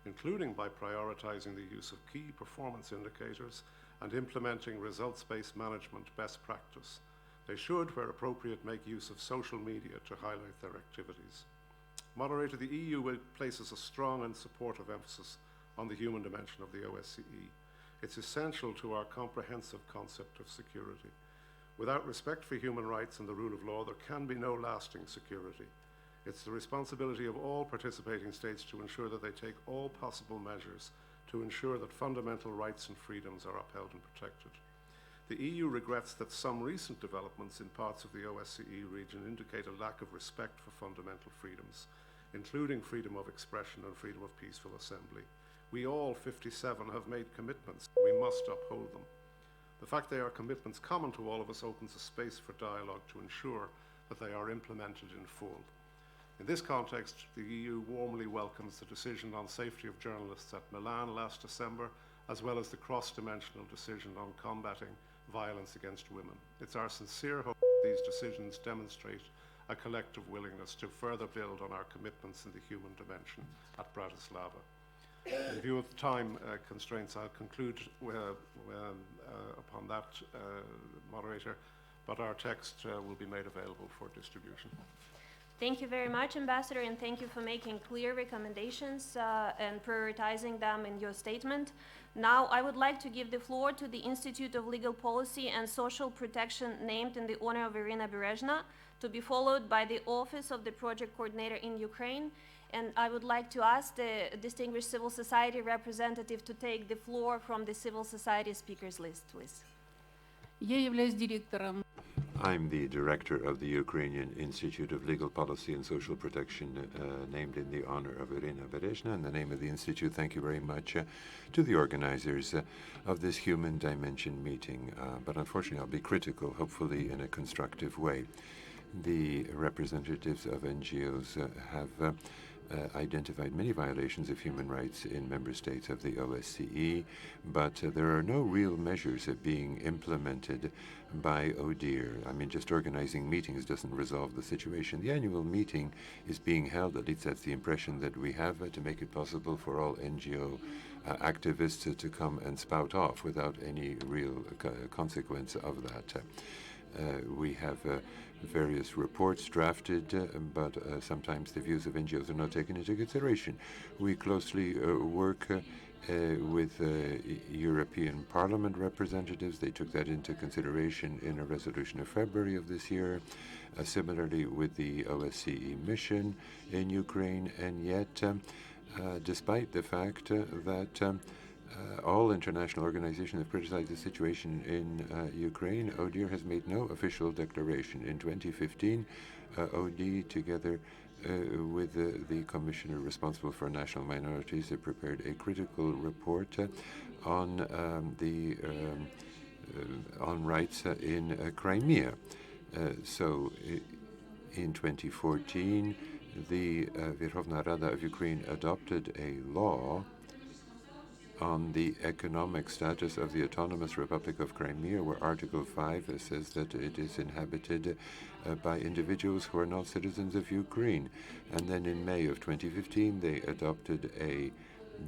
including by prioritizing the use of key performance indicators and implementing results-based management best practice. They should, where appropriate, make use of social media to highlight their activities. Moderator, the EU places a strong and supportive emphasis on the human dimension of the OSCE. It's essential to our comprehensive concept of security. Without respect for human rights and the rule of law, there can be no lasting security. It's the responsibility of all participating states to ensure that they take all possible measures to ensure that fundamental rights and freedoms are upheld and protected. The EU regrets that some recent developments in parts of the OSCE region indicate a lack of respect for fundamental freedoms, including freedom of expression and freedom of peaceful assembly. We all, 57, have made commitments. We must uphold them. The fact they are commitments common to all of us opens a space for dialogue to ensure that they are implemented in full. In this context, the EU warmly welcomes the decision on safety of journalists at Milan last December, as well as the cross-dimensional decision on combating violence against women. It's our sincere hope that these decisions demonstrate a collective willingness to further build on our commitments in the human dimension at Bratislava. In view of the time constraints, I'll conclude upon that, moderator, but our text will be made available for distribution. Thank you very much, Ambassador, and thank you for making clear recommendations and prioritizing them in your statement. Now, I would like to give the floor to the Institute of Legal Policy and Social Protection named in the honor of Irina Berezhna, to be followed by the Office of the Project Coordinator in Ukraine. And I would like to ask the distinguished civil society representative to take the floor from the civil society speakers list, please. Я являюсь директором. I'm the director of the Ukrainian Institute of Legal Policy and Social Protection, named in the honor of Irina Berezhna. In the name of the Institute, thank you very much to the organizers of this Human Dimension meeting. But unfortunately, I'll be critical, hopefully in a constructive way. The representatives of NGOs have identified many violations of human rights in member states of the OSCE, but there are no real measures being implemented by ODIHR. I mean, just organizing meetings doesn't resolve the situation. The annual meeting is being held, at least that's the impression that we have, to make it possible for all NGO activists to come and spout off without any real consequence of that. We have various reports drafted, but sometimes the views of NGOs are not taken into consideration. We closely work with European Parliament representatives. They took that into consideration in a resolution of February of this year. Similarly with the OSCE mission in Ukraine, and yet despite the fact that all international organizations have criticized the situation in Ukraine, ODIHR has made no official declaration. In 2015, OD, together with the commissioner responsible for national minorities, have prepared a critical report on rights in Crimea. So in 2014, the Verkhovna Rada of Ukraine adopted a law on the economic status of the Autonomous Republic of Crimea, where Article 5 says that it is inhabited by individuals who are not citizens of Ukraine. And then in May of 2015, they adopted a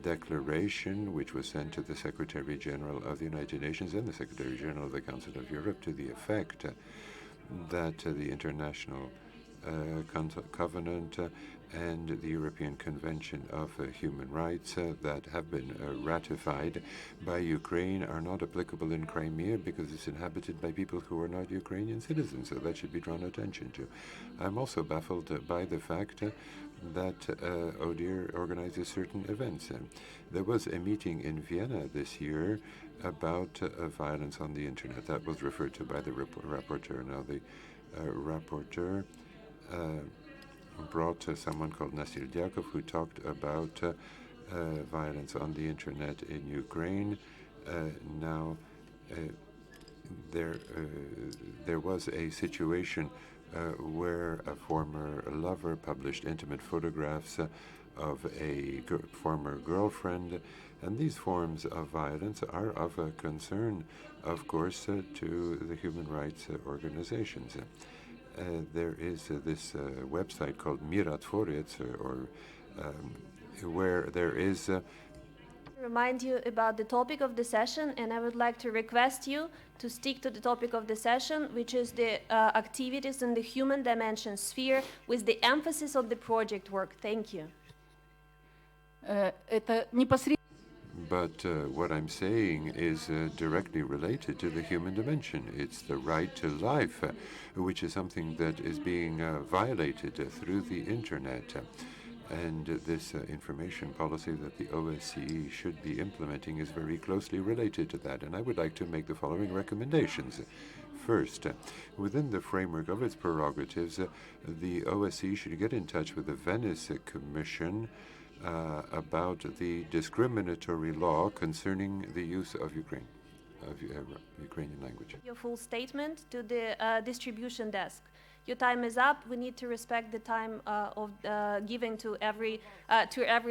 declaration which was sent to the Secretary General of the United Nations and the Secretary General of the Council of Europe to the effect that the International Covenant and the European Convention of Human Rights that have been ratified by Ukraine are not applicable in Crimea because it's inhabited by people who are not Ukrainian citizens, so that should be drawn attention to. I'm also baffled by the fact that ODIHR organizes certain events. There was a meeting in Vienna this year about violence on the internet. That was referred to by the rapporteur. Now, the rapporteur brought someone called Nasil Diakov, who talked about violence on the internet in Ukraine. There was a situation where a former lover published intimate photographs of a former girlfriend, and these forms of violence are of a concern, of course, to the human rights organizations. There is this website called Miratvorets, where there is Remind you about the topic of the session, and I would like to request you to stick to the topic of the session, which is the activities in the human dimension sphere with the emphasis on the project work. Thank you. Это непосредственно But what I'm saying is directly related to the human dimension. It's the right to life, which is something that is being violated through the internet. And this information policy that the OSCE should be implementing is very closely related to that. And I would like to make the following recommendations. First, within the framework of its prerogatives, the OSCE should get in touch with the Venice Commission about the discriminatory law concerning the use of Ukrainian language. Your full statement to the distribution desk. Your time is up. We need to respect the time of giving to every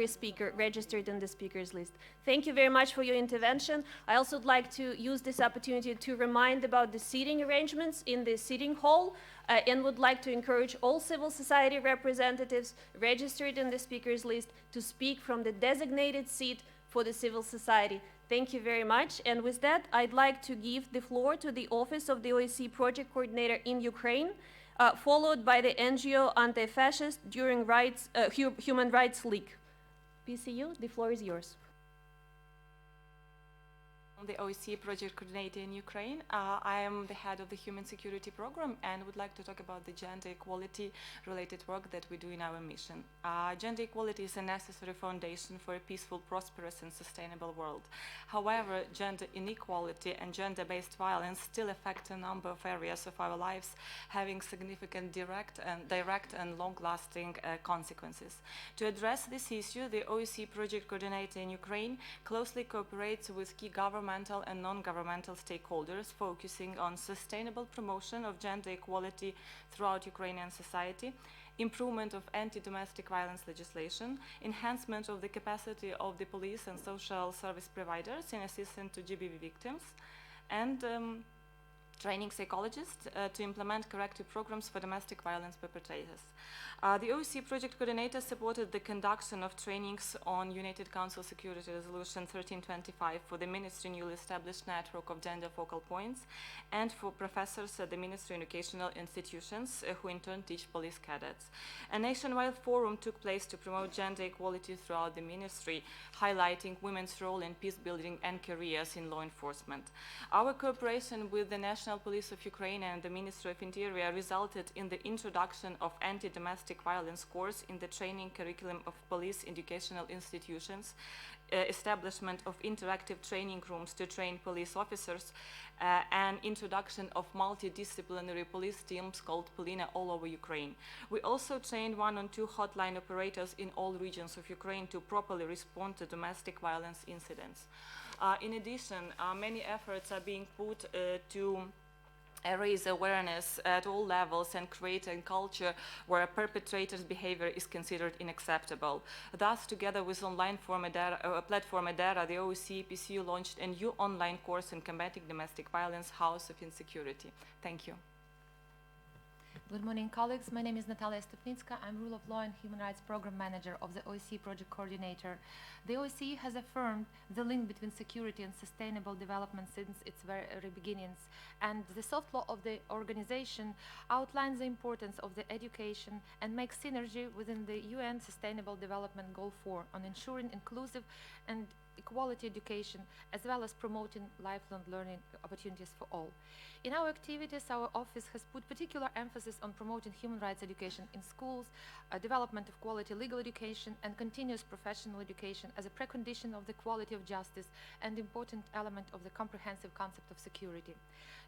speaker registered in the speakers list. Thank you very much for your intervention. I also would like to use this opportunity to remind about the seating arrangements in the sitting hall and would like to encourage all civil society representatives registered in the speakers list to speak from the designated seat for the civil society. Thank you very much. And with that, I'd like to give the floor to the Office of the OSCE Project Coordinator in Ukraine, followed by the NGO Anti-Fascist Human Rights League. PCU, the floor is yours. The OSCE Project Coordinator in Ukraine. I am the head of the Human Security Program and would like to talk about the gender equality related work that we do in our mission. Gender equality is a necessary foundation for a peaceful, prosperous and sustainable world. However, gender inequality and gender-based violence still affect a number of areas of our lives, having significant direct and long-lasting consequences. To address this issue, the OSCE Project Coordinator in Ukraine closely cooperates with key governmental and non-governmental stakeholders, focusing on sustainable promotion of gender equality throughout Ukrainian society, improvement of anti-domestic violence legislation, enhancement of the capacity of the police and social service providers in assistance to GBV victims, and training psychologists to implement corrective programs for domestic violence perpetrators. The OSCE Project Coordinator supported the conduction of trainings on United Council Security Resolution 1325 for the Ministry newly established network of gender focal points and for professors at the Ministry educational institutions who in turn teach police cadets. A nationwide forum took place to promote gender equality throughout the ministry, highlighting women's role in peace building and careers in law enforcement. Our cooperation with the National Police of Ukraine and the Ministry of Interior resulted in the introduction of anti-domestic violence course in the training curriculum of police educational institutions, establishment of interactive training rooms to train police officers, and introduction of multidisciplinary police teams called Polina all over Ukraine. We also trained 112 hotline operators in all regions of Ukraine to properly respond to domestic violence incidents. In addition, many efforts are being put to raise awareness at all levels and create a culture where a perpetrator's behavior is considered unacceptable. Thus, together with online platform Edera, the OSCE PCU launched a new online course in combating domestic violence, House of Insecurity. Thank you. Good morning, colleagues. My name is Natalia Stupnitska. I'm Rule of Law and Human Rights Program Manager of the OSCE Project Coordinator. The OSCE has affirmed the link between security and sustainable development since its very beginnings, and the soft law of the organization outlines the importance of the education and makes synergy within the UN Sustainable Development Goal 4 on ensuring inclusive and equality education, as well as promoting lifelong learning opportunities for all. In our activities, our office has put particular emphasis on promoting human rights education in schools, development of quality legal education, and continuous professional education as a precondition of the quality of justice and important element of the comprehensive concept of security.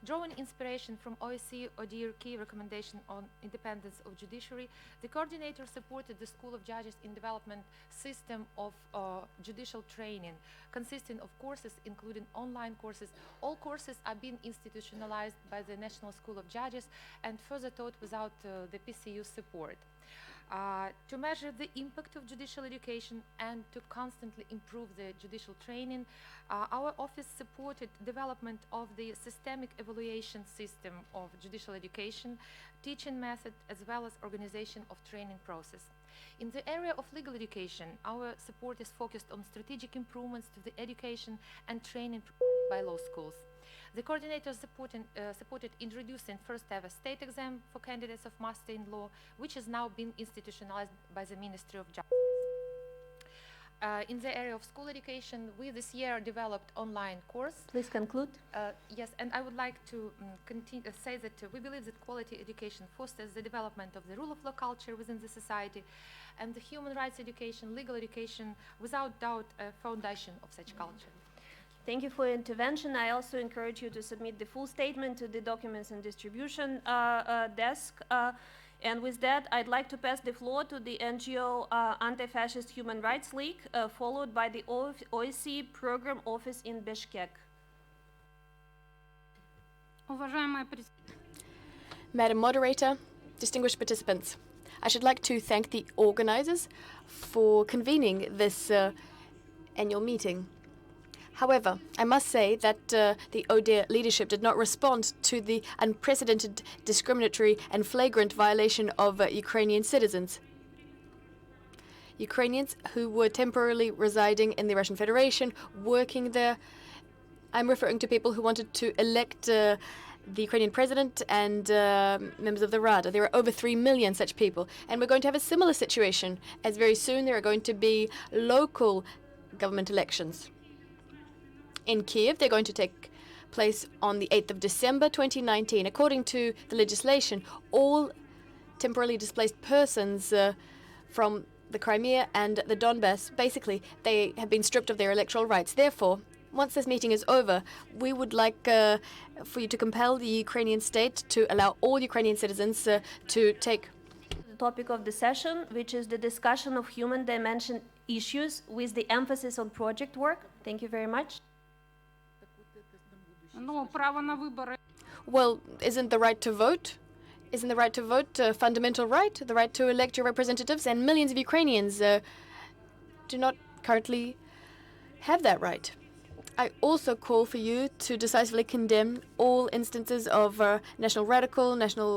Drawing inspiration from OSCE ODIHR key recommendation on independence of judiciary, the coordinator supported the School of Judges in development system of judicial training, consisting of courses including online courses. All courses are being institutionalized by the National School of Judges and further taught without the PCU support. To measure the impact of judicial education and to constantly improve the judicial training, our office supported development of the systemic evaluation system of judicial education, teaching method, as well as organization of training process. In the area of legal education, our support is focused on strategic improvements to the education and training by law schools. The coordinator supported introducing first ever state exam for candidates of Master in Law, which has now been institutionalized by the Ministry of Justice. In the area of school education, we this year developed online course. Please conclude. Yes, and I would like to say that we believe that quality education fosters the development of the rule of law culture within the society, and the human rights education, legal education, without doubt, a foundation of such culture. Thank you for your intervention. I also encourage you to submit the full statement to the Documents and Distribution desk. And with that, I'd like to pass the floor to the NGO Anti-Fascist Human Rights League, followed by the OSCE Program Office in Bishkek. Madam Moderator, distinguished participants, I should like to thank the organizers for convening this annual meeting. However, I must say that the ODIHR leadership did not respond to the unprecedented, discriminatory and flagrant violation of Ukrainian citizens. Ukrainians who were temporarily residing in the Russian Federation, working there. I'm referring to people who wanted to elect the Ukrainian president and members of the Rada. There are over 3 million such people. And we're going to have a similar situation, as very soon there are going to be local government elections. In Kiev, they're going to take place on the 8th of December 2019. According to the legislation, all temporarily displaced persons from the Crimea and the Donbass, basically, they have been stripped of their electoral rights. Therefore, once this meeting is over, we would like for you to compel the Ukrainian state to allow all Ukrainian citizens to take The topic of the session, which is the discussion of human dimension issues with the emphasis on project work. Thank you very much. Well, isn't the right to vote? Isn't the right to vote a fundamental right? The right to elect your representatives? And millions of Ukrainians do not currently have that right. I also call for you to decisively condemn all instances of national radical, national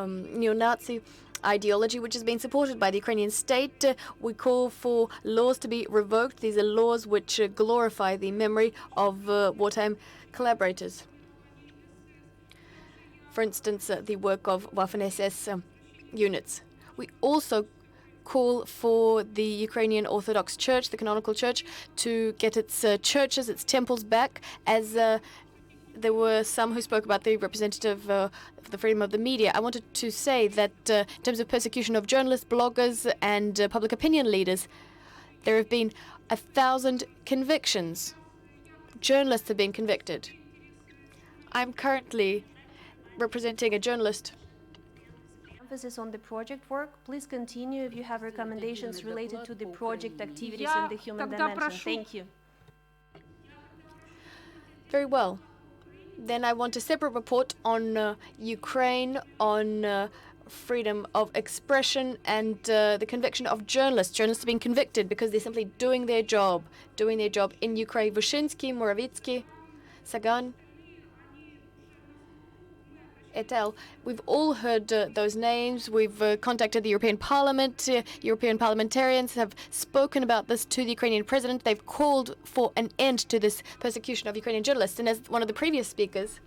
neo-Nazi ideology which has been supported by the Ukrainian state. We call for laws to be revoked. These are laws which glorify the memory of wartime collaborators. For instance, the work of Waffen-SS units. We also call for the Ukrainian Orthodox Church, the Canonical Church, to get its churches, its temples back, as there were some who spoke about the representative of the freedom of the media. I wanted to say that in terms of persecution of journalists, bloggers, and public opinion leaders, there have been 1,000 convictions. Journalists have been convicted. I'm currently representing a journalist. Emphasis on the project work. Please continue if you have recommendations related to the project activities in the human dimension. Thank you. Very well. Then I want a separate report on Ukraine, on freedom of expression, and the conviction of journalists. Journalists are being convicted because they're simply doing their job in Ukraine. Vyshinsky, Moravitsky, Sagan. et al. We've all heard those names. We've contacted the European Parliament. European parliamentarians have spoken about this to the Ukrainian president. They've called for an end to this persecution of Ukrainian journalists. And as one of the previous speakers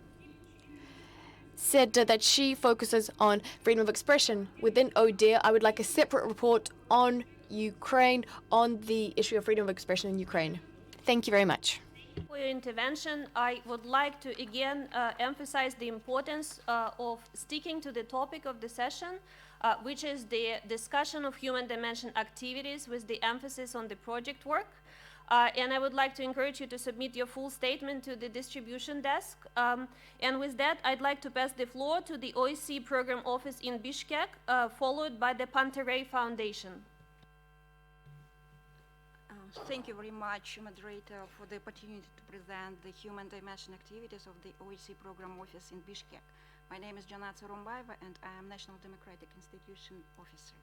said that she focuses on freedom of expression within ODIHR, I would like a separate report on Ukraine, on the issue of freedom of expression in Ukraine. Thank you very much. For your intervention, I would like to again emphasize the importance of sticking to the topic of the session, which is the discussion of human dimension activities with the emphasis on the project work. And I would like to encourage you to submit your full statement to the distribution desk. And with that, I'd like to pass the floor to the OSCE Program Office in Bishkek, followed by the Pantarei Foundation. Thank you very much, moderator, for the opportunity to present the human dimension activities of the OSCE Program Office in Bishkek. My name is Janat Sarumbaeva, and I am National Democratic Institution Officer.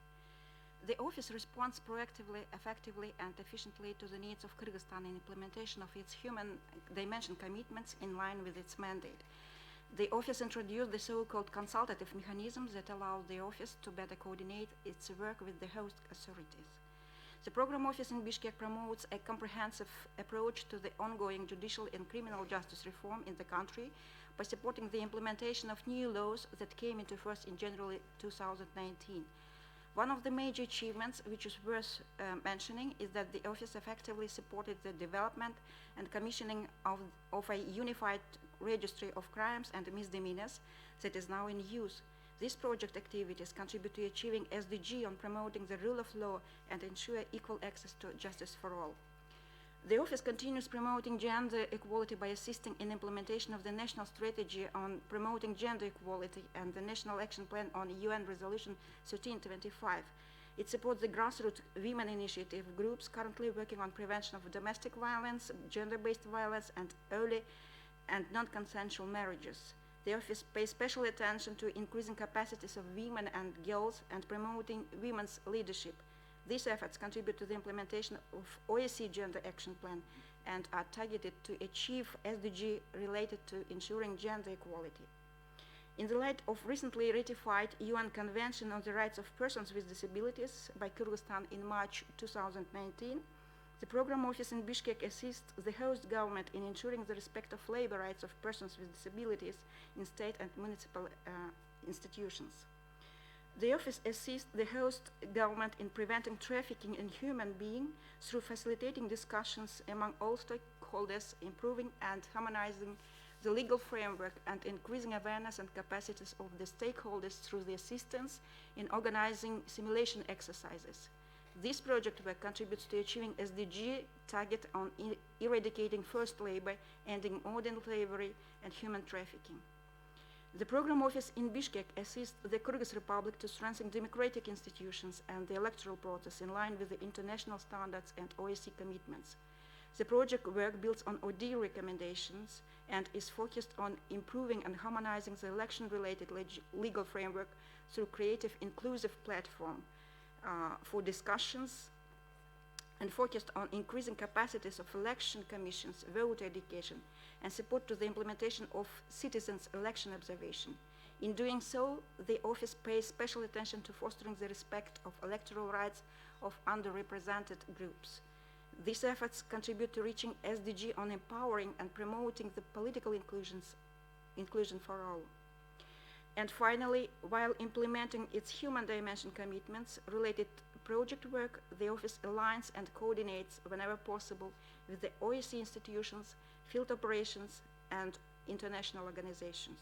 The office responds proactively, effectively, and efficiently to the needs of Kyrgyzstan in implementation of its human dimension commitments in line with its mandate. The office introduced the so-called consultative mechanisms that allow the office to better coordinate its work with the host authorities. The program office in Bishkek promotes a comprehensive approach to the ongoing judicial and criminal justice reform in the country by supporting the implementation of new laws that came into force in January 2019. One of the major achievements, which is worth mentioning, is that the office effectively supported the development and commissioning of a unified registry of crimes and misdemeanors that is now in use. These project activities contribute to achieving SDG on promoting the rule of law and ensure equal access to justice for all. The office continues promoting gender equality by assisting in implementation of the national strategy on promoting gender equality and the National Action Plan on UN Resolution 1325. It supports the grassroots women initiative groups currently working on prevention of domestic violence, gender-based violence, and early and non-consensual marriages. The office pays special attention to increasing capacities of women and girls and promoting women's leadership. These efforts contribute to the implementation of OSCE Gender Action Plan and are targeted to achieve SDG related to ensuring gender equality. In the light of recently ratified UN Convention on the Rights of Persons with Disabilities by Kyrgyzstan in March 2019, the program office in Bishkek assists the host government in ensuring the respect of labor rights of persons with disabilities in state and municipal institutions. The office assists the host government in preventing trafficking in human beings through facilitating discussions among all stakeholders, improving and harmonizing the legal framework, and increasing awareness and capacities of the stakeholders through the assistance in organizing simulation exercises. This project work contributes to achieving SDG target on eradicating forced labor, ending modern slavery, and human trafficking. The program office in Bishkek assists the Kyrgyz Republic to strengthen democratic institutions and the electoral process in line with the international standards and OSCE commitments. The project work builds on ODIHR recommendations and is focused on improving and harmonizing the election-related legal framework through creative, inclusive platform for discussions, and focused on increasing capacities of election commissions, voter education, and support to the implementation of citizens' election observation. In doing so, the office pays special attention to fostering the respect of electoral rights of underrepresented groups. These efforts contribute to reaching SDG on empowering and promoting the political inclusion for all. And finally, while implementing its human dimension commitments related project work, the office aligns and coordinates whenever possible with the OSCE institutions, field operations, and international organizations.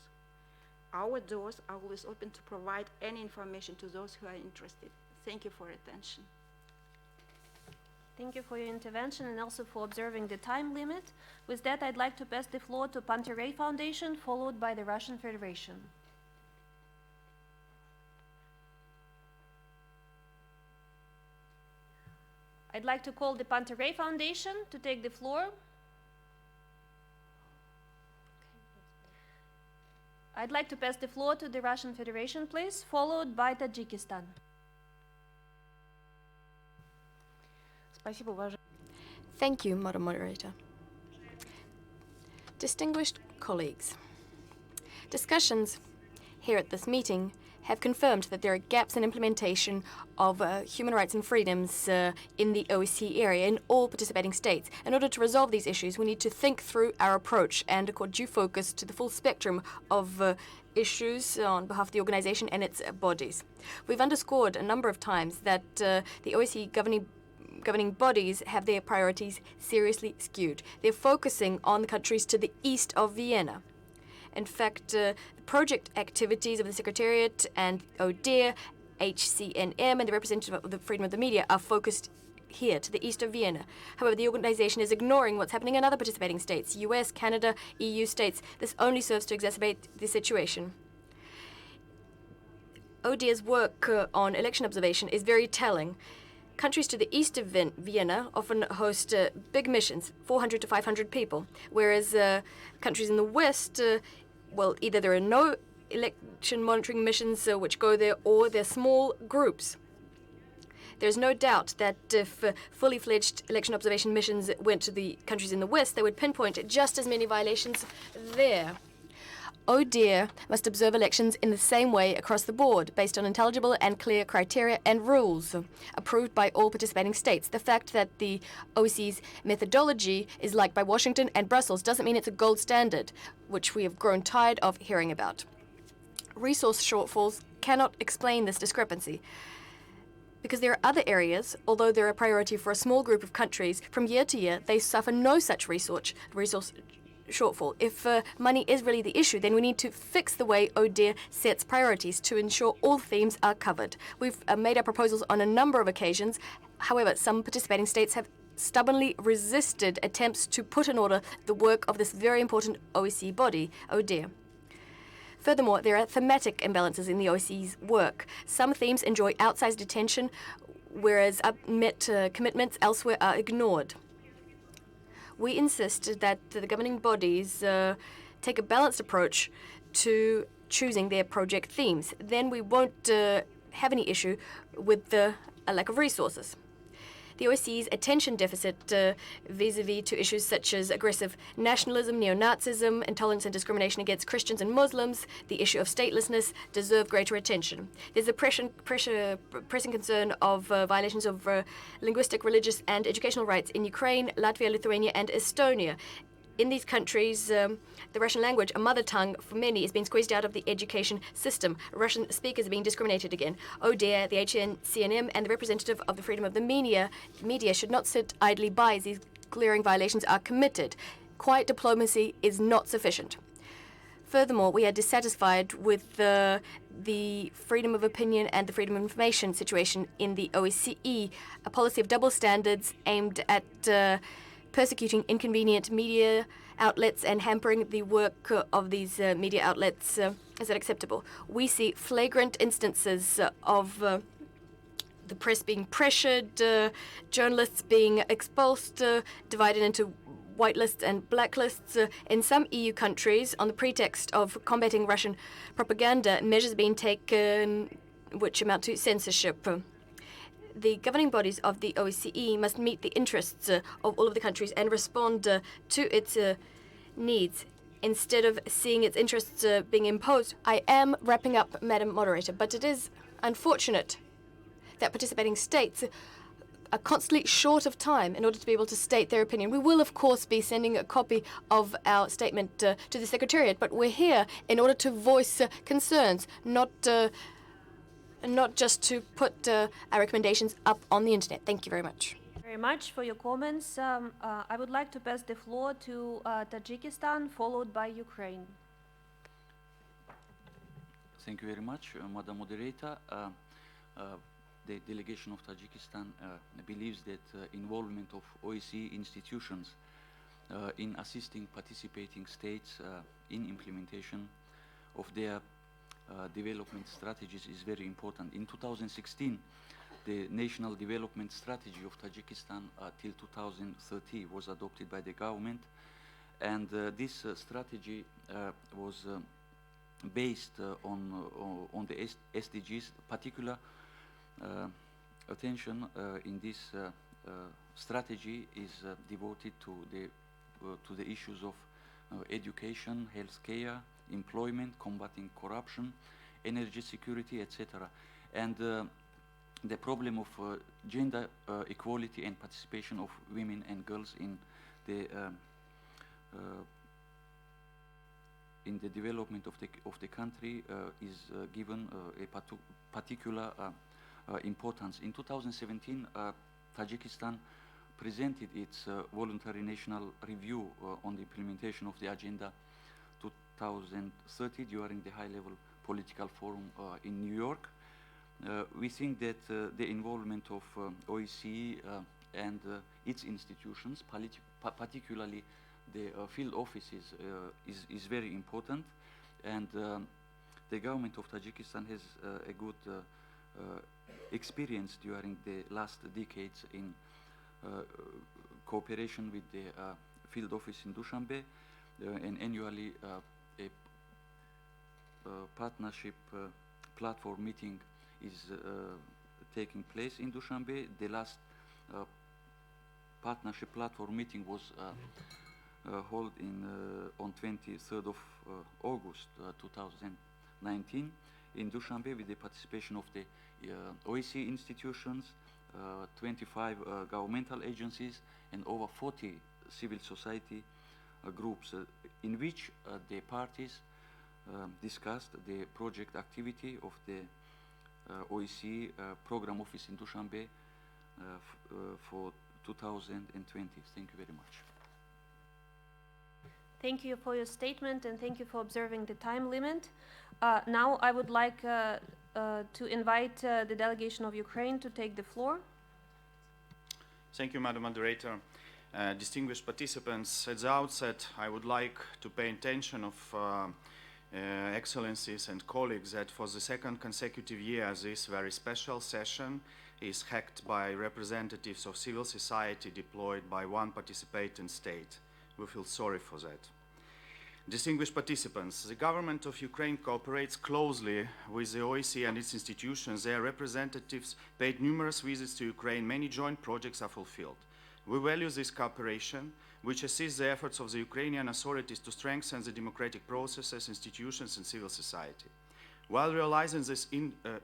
Our doors are always open to provide any information to those who are interested. Thank you for your attention. Thank you for your intervention and also for observing the time limit. With that, I'd like to pass the floor to Pantarei Foundation, followed by the Russian Federation. I'd like to call the Pantarei Foundation to take the floor. I'd like to pass the floor to the Russian Federation, please, followed by Tajikistan. Thank you, Madam Moderator. Distinguished colleagues, discussions here at this meeting have confirmed that there are gaps in implementation of human rights and freedoms in the OSCE area in all participating states. In order to resolve these issues, we need to think through our approach and accord due focus to the full spectrum of issues on behalf of the organization and its bodies. We've underscored a number of times that the OSCE governing bodies have their priorities seriously skewed. They're focusing on the countries to the east of Vienna. In fact, the project activities of the Secretariat and ODIHR, HCNM, and the representative of the freedom of the media are focused here to the east of Vienna. However, the organization is ignoring what's happening in other participating states, US, Canada, EU states. This only serves to exacerbate the situation. ODIHR's work on election observation is very telling. Countries to the east of Vienna often host big missions, 400 to 500 people, whereas countries in the west, well, either there are no election monitoring missions which go there, or they're small groups. There's no doubt that if fully fledged election observation missions went to the countries in the west, they would pinpoint just as many violations there. ODIHR must observe elections in the same way across the board, based on intelligible and clear criteria and rules approved by all participating states. The fact that the OSCE's methodology is liked by Washington and Brussels doesn't mean it's a gold standard, which we have grown tired of hearing about. Resource shortfalls cannot explain this discrepancy, because there are other areas, although they're a priority for a small group of countries, from year to year they suffer no such resource shortfall. If money is really the issue, then we need to fix the way ODIHR sets priorities to ensure all themes are covered. We've made our proposals on a number of occasions. However, some participating states have stubbornly resisted attempts to put in order the work of this very important OSCE body, ODIHR. Furthermore, there are thematic imbalances in the OSCE's work. Some themes enjoy outsized attention, whereas unmet commitments elsewhere are ignored. We insist that the governing bodies take a balanced approach to choosing their project themes. Then we won't have any issue with the lack of resources. The OSCE's attention deficit vis-a-vis to issues such as aggressive nationalism, neo-Nazism, intolerance and discrimination against Christians and Muslims, the issue of statelessness, deserve greater attention. There's a pressing concern of violations of linguistic, religious and educational rights in Ukraine, Latvia, Lithuania and Estonia. In these countries, the Russian language, a mother tongue for many, is being squeezed out of the education system. Russian speakers are being discriminated against. ODIHR, the HCNM, and the representative of the freedom of the media should not sit idly by as these glaring violations are committed. Quiet diplomacy is not sufficient. Furthermore, we are dissatisfied with the freedom of opinion and the freedom of information situation in the OSCE, a policy of double standards aimed at persecuting inconvenient media outlets and hampering the work of these media outlets. Is that acceptable? We see flagrant instances of the press being pressured, journalists being expulsed, divided into whitelists and blacklists. In some EU countries, on the pretext of combating Russian propaganda, measures are being taken which amount to censorship. The governing bodies of the OSCE must meet the interests of all of the countries and respond to its needs instead of seeing its interests being imposed. I am wrapping up, Madam Moderator, but it is unfortunate that participating states are constantly short of time in order to be able to state their opinion. We will, of course, be sending a copy of our statement to the Secretariat, but we're here in order to voice concerns, not just to put our recommendations up on the internet. Thank you very much. Very much for your comments. I would like to pass the floor to Tajikistan, followed by Ukraine. Thank you very much, Madam Moderator. The delegation of Tajikistan believes that involvement of OSCE institutions in assisting participating states in implementation of their development strategies is very important. In 2016, the National Development Strategy of Tajikistan till 2030 was adopted by the government, and this strategy was based on the SDGs. Particular attention in this strategy is devoted to the issues of education, health care, employment, combating corruption, energy security, etc. And the problem of gender equality and participation of women and girls in the development of the country is given a particular importance. In 2017, Tajikistan presented its voluntary national review on the implementation of the Agenda 2030 during the high-level political forum in New York. We think that the involvement of OEC and its institutions, particularly the field offices, is very important, and the government of Tajikistan has a good experience during the last decades in cooperation with the field office in Dushanbe, and annually a partnership platform meeting is taking place in Dushanbe. The last partnership platform meeting was held on 23rd of August 2019 in Dushanbe with the participation of the OEC institutions, 25 governmental agencies, and over 40 civil society groups, in which the parties discussed the project activity of the OEC program office in Dushanbe for 2020. Thank you very much. Thank you for your statement, and thank you for observing the time limit. Now I would like to invite the delegation of Ukraine to take the floor. Thank you, Madam Moderator. Distinguished participants, at the outset, I would like to pay attention of Excellencies and colleagues that for the second consecutive year, this very special session is hacked by representatives of civil society deployed by one participating state. We feel sorry for that. Distinguished participants, the government of Ukraine cooperates closely with the OEC and its institutions. Their representatives paid numerous visits to Ukraine. Many joint projects are fulfilled. We value this cooperation, which assists the efforts of the Ukrainian authorities to strengthen the democratic processes, institutions, and civil society. While realizing this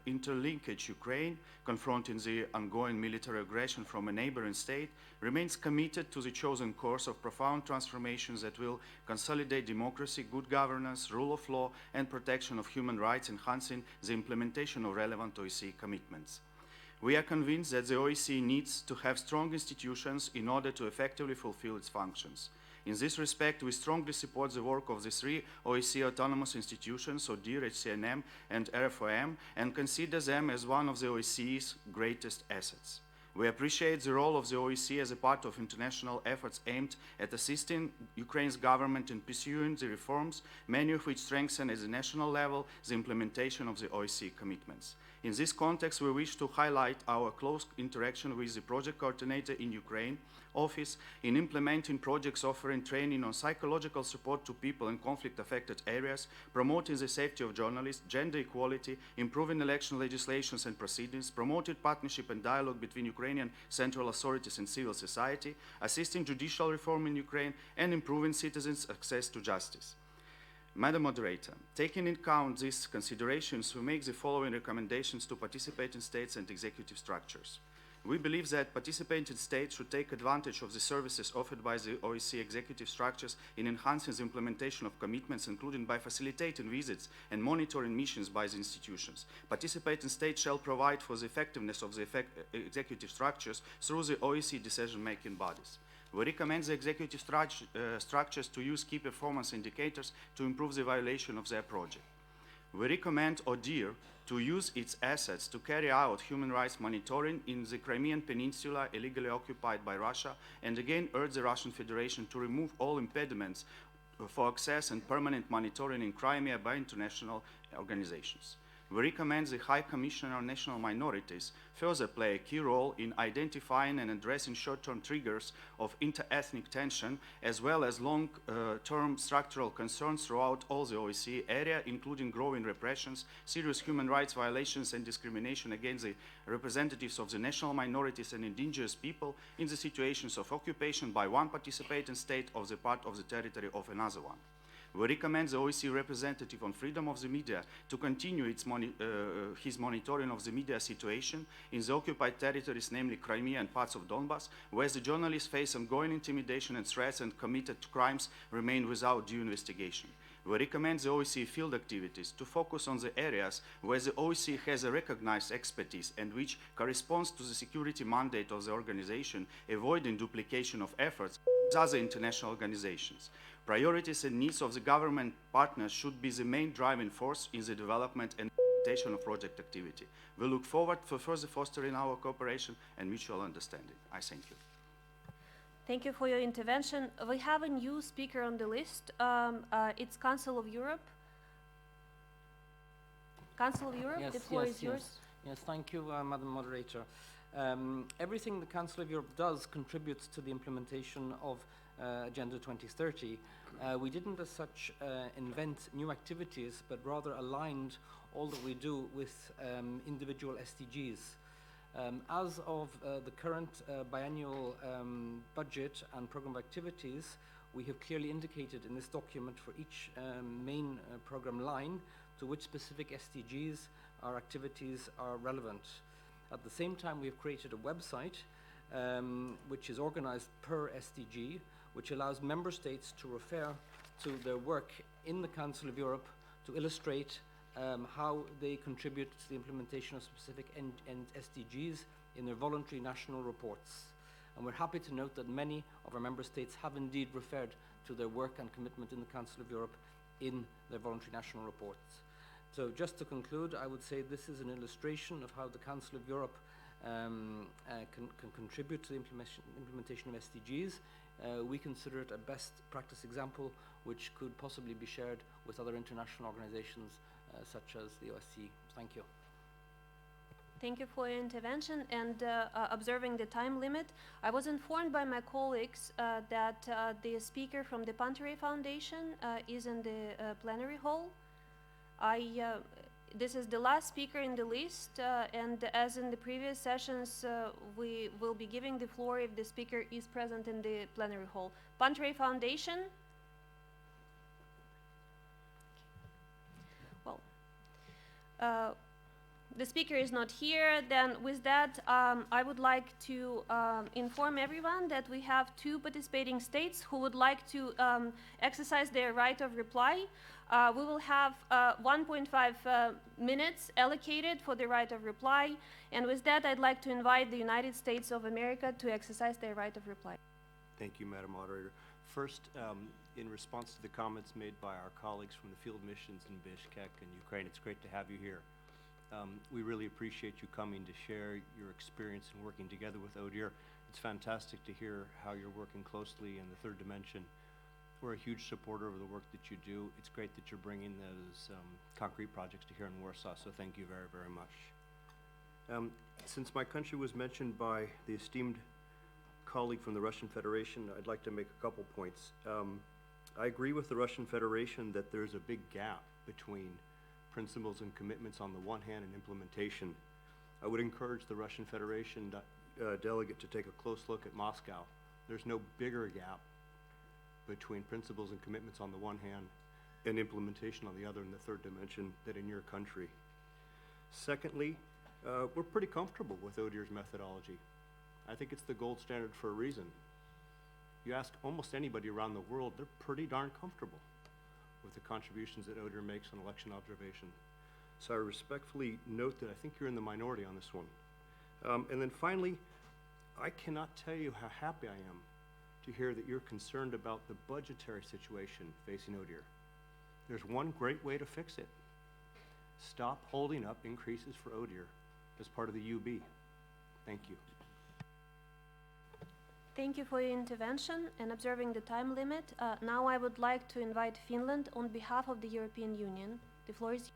interlinkage, Ukraine, confronting the ongoing military aggression from a neighboring state, remains committed to the chosen course of profound transformations that will consolidate democracy, good governance, rule of law, and protection of human rights, enhancing the implementation of relevant OEC commitments. We are convinced that the OEC needs to have strong institutions in order to effectively fulfill its functions. In this respect, we strongly support the work of the three OEC autonomous institutions, ODIHR, HCNM, and RFOM, and consider them as one of the OEC's greatest assets. We appreciate the role of the OEC as a part of international efforts aimed at assisting Ukraine's government in pursuing the reforms, many of which strengthen at the national level the implementation of the OEC commitments. In this context, we wish to highlight our close interaction with the project coordinator in Ukraine office in implementing projects offering training on psychological support to people in conflict-affected areas, promoting the safety of journalists, gender equality, improving election legislations and proceedings, promoting partnership and dialogue between Ukrainian central authorities and civil society, assisting judicial reform in Ukraine, and improving citizens' access to justice. Madam Moderator, taking into account these considerations, we make the following recommendations to participating states and executive structures. We believe that participating states should take advantage of the services offered by the OEC executive structures in enhancing the implementation of commitments, including by facilitating visits and monitoring missions by the institutions. Participating states shall provide for the effectiveness of the executive structures through the OEC decision-making bodies. We recommend the executive structures to use key performance indicators to improve the evaluation of their project. We recommend ODIHR to use its assets to carry out human rights monitoring in the Crimean Peninsula illegally occupied by Russia, and again urge the Russian Federation to remove all impediments for access and permanent monitoring in Crimea by international organizations. We recommend the High Commissioner on National Minorities further play a key role in identifying and addressing short-term triggers of inter-ethnic tension, as well as long-term structural concerns throughout all the OEC area, including growing repressions, serious human rights violations, and discrimination against the representatives of the national minorities and indigenous people in the situations of occupation by one participating state of the part of the territory of another one. We recommend the OSCE representative on freedom of the media to continue his monitoring of the media situation in the occupied territories, namely Crimea and parts of Donbass, where the journalists face ongoing intimidation and threats and committed crimes remain without due investigation. We recommend the OSCE field activities to focus on the areas where the OSCE has a recognized expertise and which corresponds to the security mandate of the organization, avoiding duplication of efforts with other international organizations. Priorities and needs of the government partners should be the main driving force in the development and implementation of project activity. We look forward to further fostering our cooperation and mutual understanding. I thank you. Thank you for your intervention. We have a new speaker on the list. It's Council of Europe. Council of Europe, the floor is yours. Yes, thank you, Madam Moderator. Everything the Council of Europe does contributes to the implementation of Agenda 2030. We didn't as such invent new activities, but rather aligned all that we do with individual SDGs. As of the current biannual budget and program of activities, we have clearly indicated in this document for each main program line to which specific SDGs our activities are relevant. At the same time, we have created a website which is organized per SDG, which allows member states to refer to their work in the Council of Europe to illustrate how they contribute to the implementation of specific SDGs in their voluntary national reports. And we're happy to note that many of our member states have indeed referred to their work and commitment in the Council of Europe in their voluntary national reports. So just to conclude, I would say this is an illustration of how the Council of Europe can contribute to the implementation of SDGs. We consider it a best practice example which could possibly be shared with other international organizations such as the OSCE. Thank you. Thank you for your intervention and observing the time limit. I was informed by my colleagues that the speaker from the Pantarei Foundation is in the plenary hall. This is the last speaker in the list, and as in the previous sessions, we will be giving the floor if the speaker is present in the plenary hall. Pantarei Foundation. Well, the speaker is not here. Then with that, I would like to inform everyone that we have 2 participating states who would like to exercise their right of reply. We will have 1.5 minutes allocated for the right of reply. And with that, I'd like to invite the United States of America to exercise their right of reply. Thank you, Madam Moderator. First, in response to the comments made by our colleagues from the field missions in Bishkek and Ukraine, it's great to have you here. We really appreciate you coming to share your experience in working together with ODIHR. It's fantastic to hear how you're working closely in the third dimension. We're a huge supporter of the work that you do. It's great that you're bringing those concrete projects to here in Warsaw, so thank you very, very much. Since my country was mentioned by the esteemed colleague from the Russian Federation, I'd like to make a couple points. I agree with the Russian Federation that there's a big gap between principles and commitments on the one hand and implementation. I would encourage the Russian Federation delegate to take a close look at Moscow. There's no bigger gap between principles and commitments on the one hand and implementation on the other in the third dimension than in your country. Secondly, we're pretty comfortable with ODIHR's methodology. I think it's the gold standard for a reason. You ask almost anybody around the world, they're pretty darn comfortable with the contributions that ODIHR makes on election observation. So I respectfully note that I think you're in the minority on this one. And then finally, I cannot tell you how happy I am to hear that you're concerned about the budgetary situation facing ODIHR. There's one great way to fix it. Stop holding up increases for ODIHR as part of the UB. Thank you. Thank you for your intervention and observing the time limit. Now I would like to invite Finland on behalf of the European Union. The floor is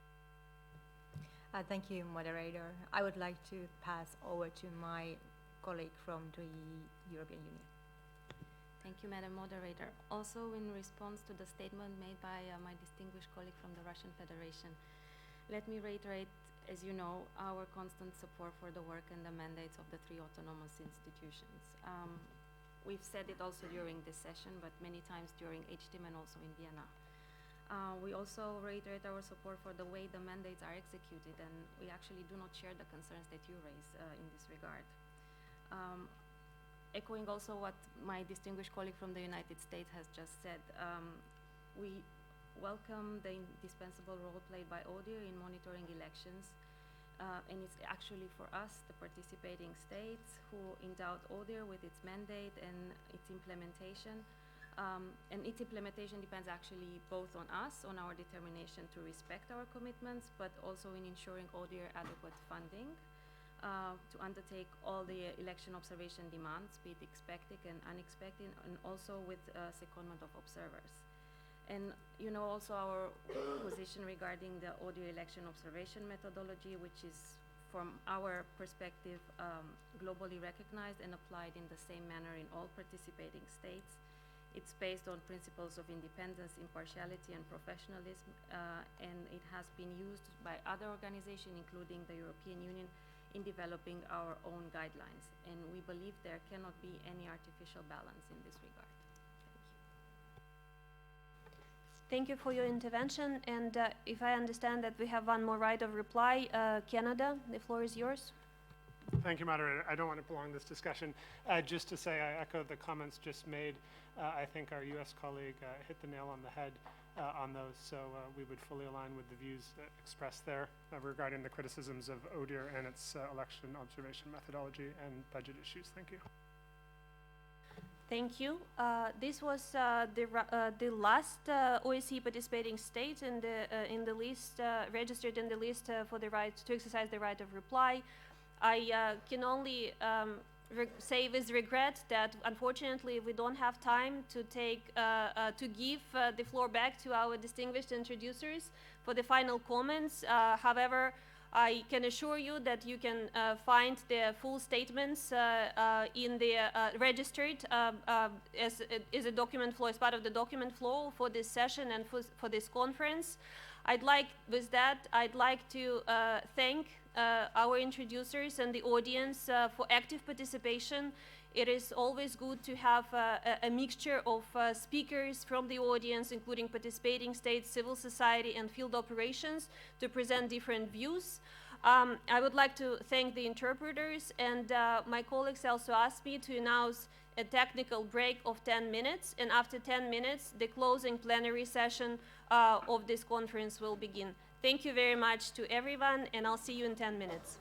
yours. Thank you, moderator. I would like to pass over to my colleague from the European Union. Thank you, Madam Moderator. Also, in response to the statement made by my distinguished colleague from the Russian Federation, let me reiterate, as you know, our constant support for the work and the mandates of the 3 autonomous institutions. We've said it also during this session, but many times during HTIM and also in Vienna. We also reiterate our support for the way the mandates are executed, and we actually do not share the concerns that you raise in this regard. Echoing also what my distinguished colleague from the United States has just said, we welcome the indispensable role played by ODIHR in monitoring elections, and it's actually for us, the participating states, who endowed ODIHR with its mandate and its implementation. And its implementation depends actually both on us, on our determination to respect our commitments, but also in ensuring ODIHR adequate funding to undertake all the election observation demands, be it expected and unexpected, and also with secondment of observers. And you know also our position regarding the ODIHR election observation methodology, which is from our perspective globally recognized and applied in the same manner in all participating states. It's based on principles of independence, impartiality, and professionalism, and it has been used by other organizations, including the European Union, in developing our own guidelines. And we believe there cannot be any artificial balance in this regard. Thank you for your intervention. And if I understand that we have one more right of reply, Canada, the floor is yours. Thank you, moderator. I don't want to prolong this discussion. Just to say, I echo the comments just made. I think our U.S. colleague hit the nail on the head on those, so we would fully align with the views expressed there regarding the criticisms of ODIHR and its election observation methodology and budget issues. Thank you. Thank you. This was the last OSCE participating state in the list, registered in the list for the right to exercise the right of reply. I can only say with regret that unfortunately we don't have time to give the floor back to our distinguished introducers for the final comments. However, I can assure you that you can find the full statements in the registered as a document flow, as part of the document flow for this session and for this conference. I'd like to thank our introducers and the audience for active participation. It is always good to have a mixture of speakers from the audience, including participating states, civil society, and field operations, to present different views. I would like to thank the interpreters, and my colleagues also asked me to announce a technical break of 10 minutes, and after 10 minutes, the closing plenary session of this conference will begin. Thank you very much to everyone, and I'll see you in 10 minutes.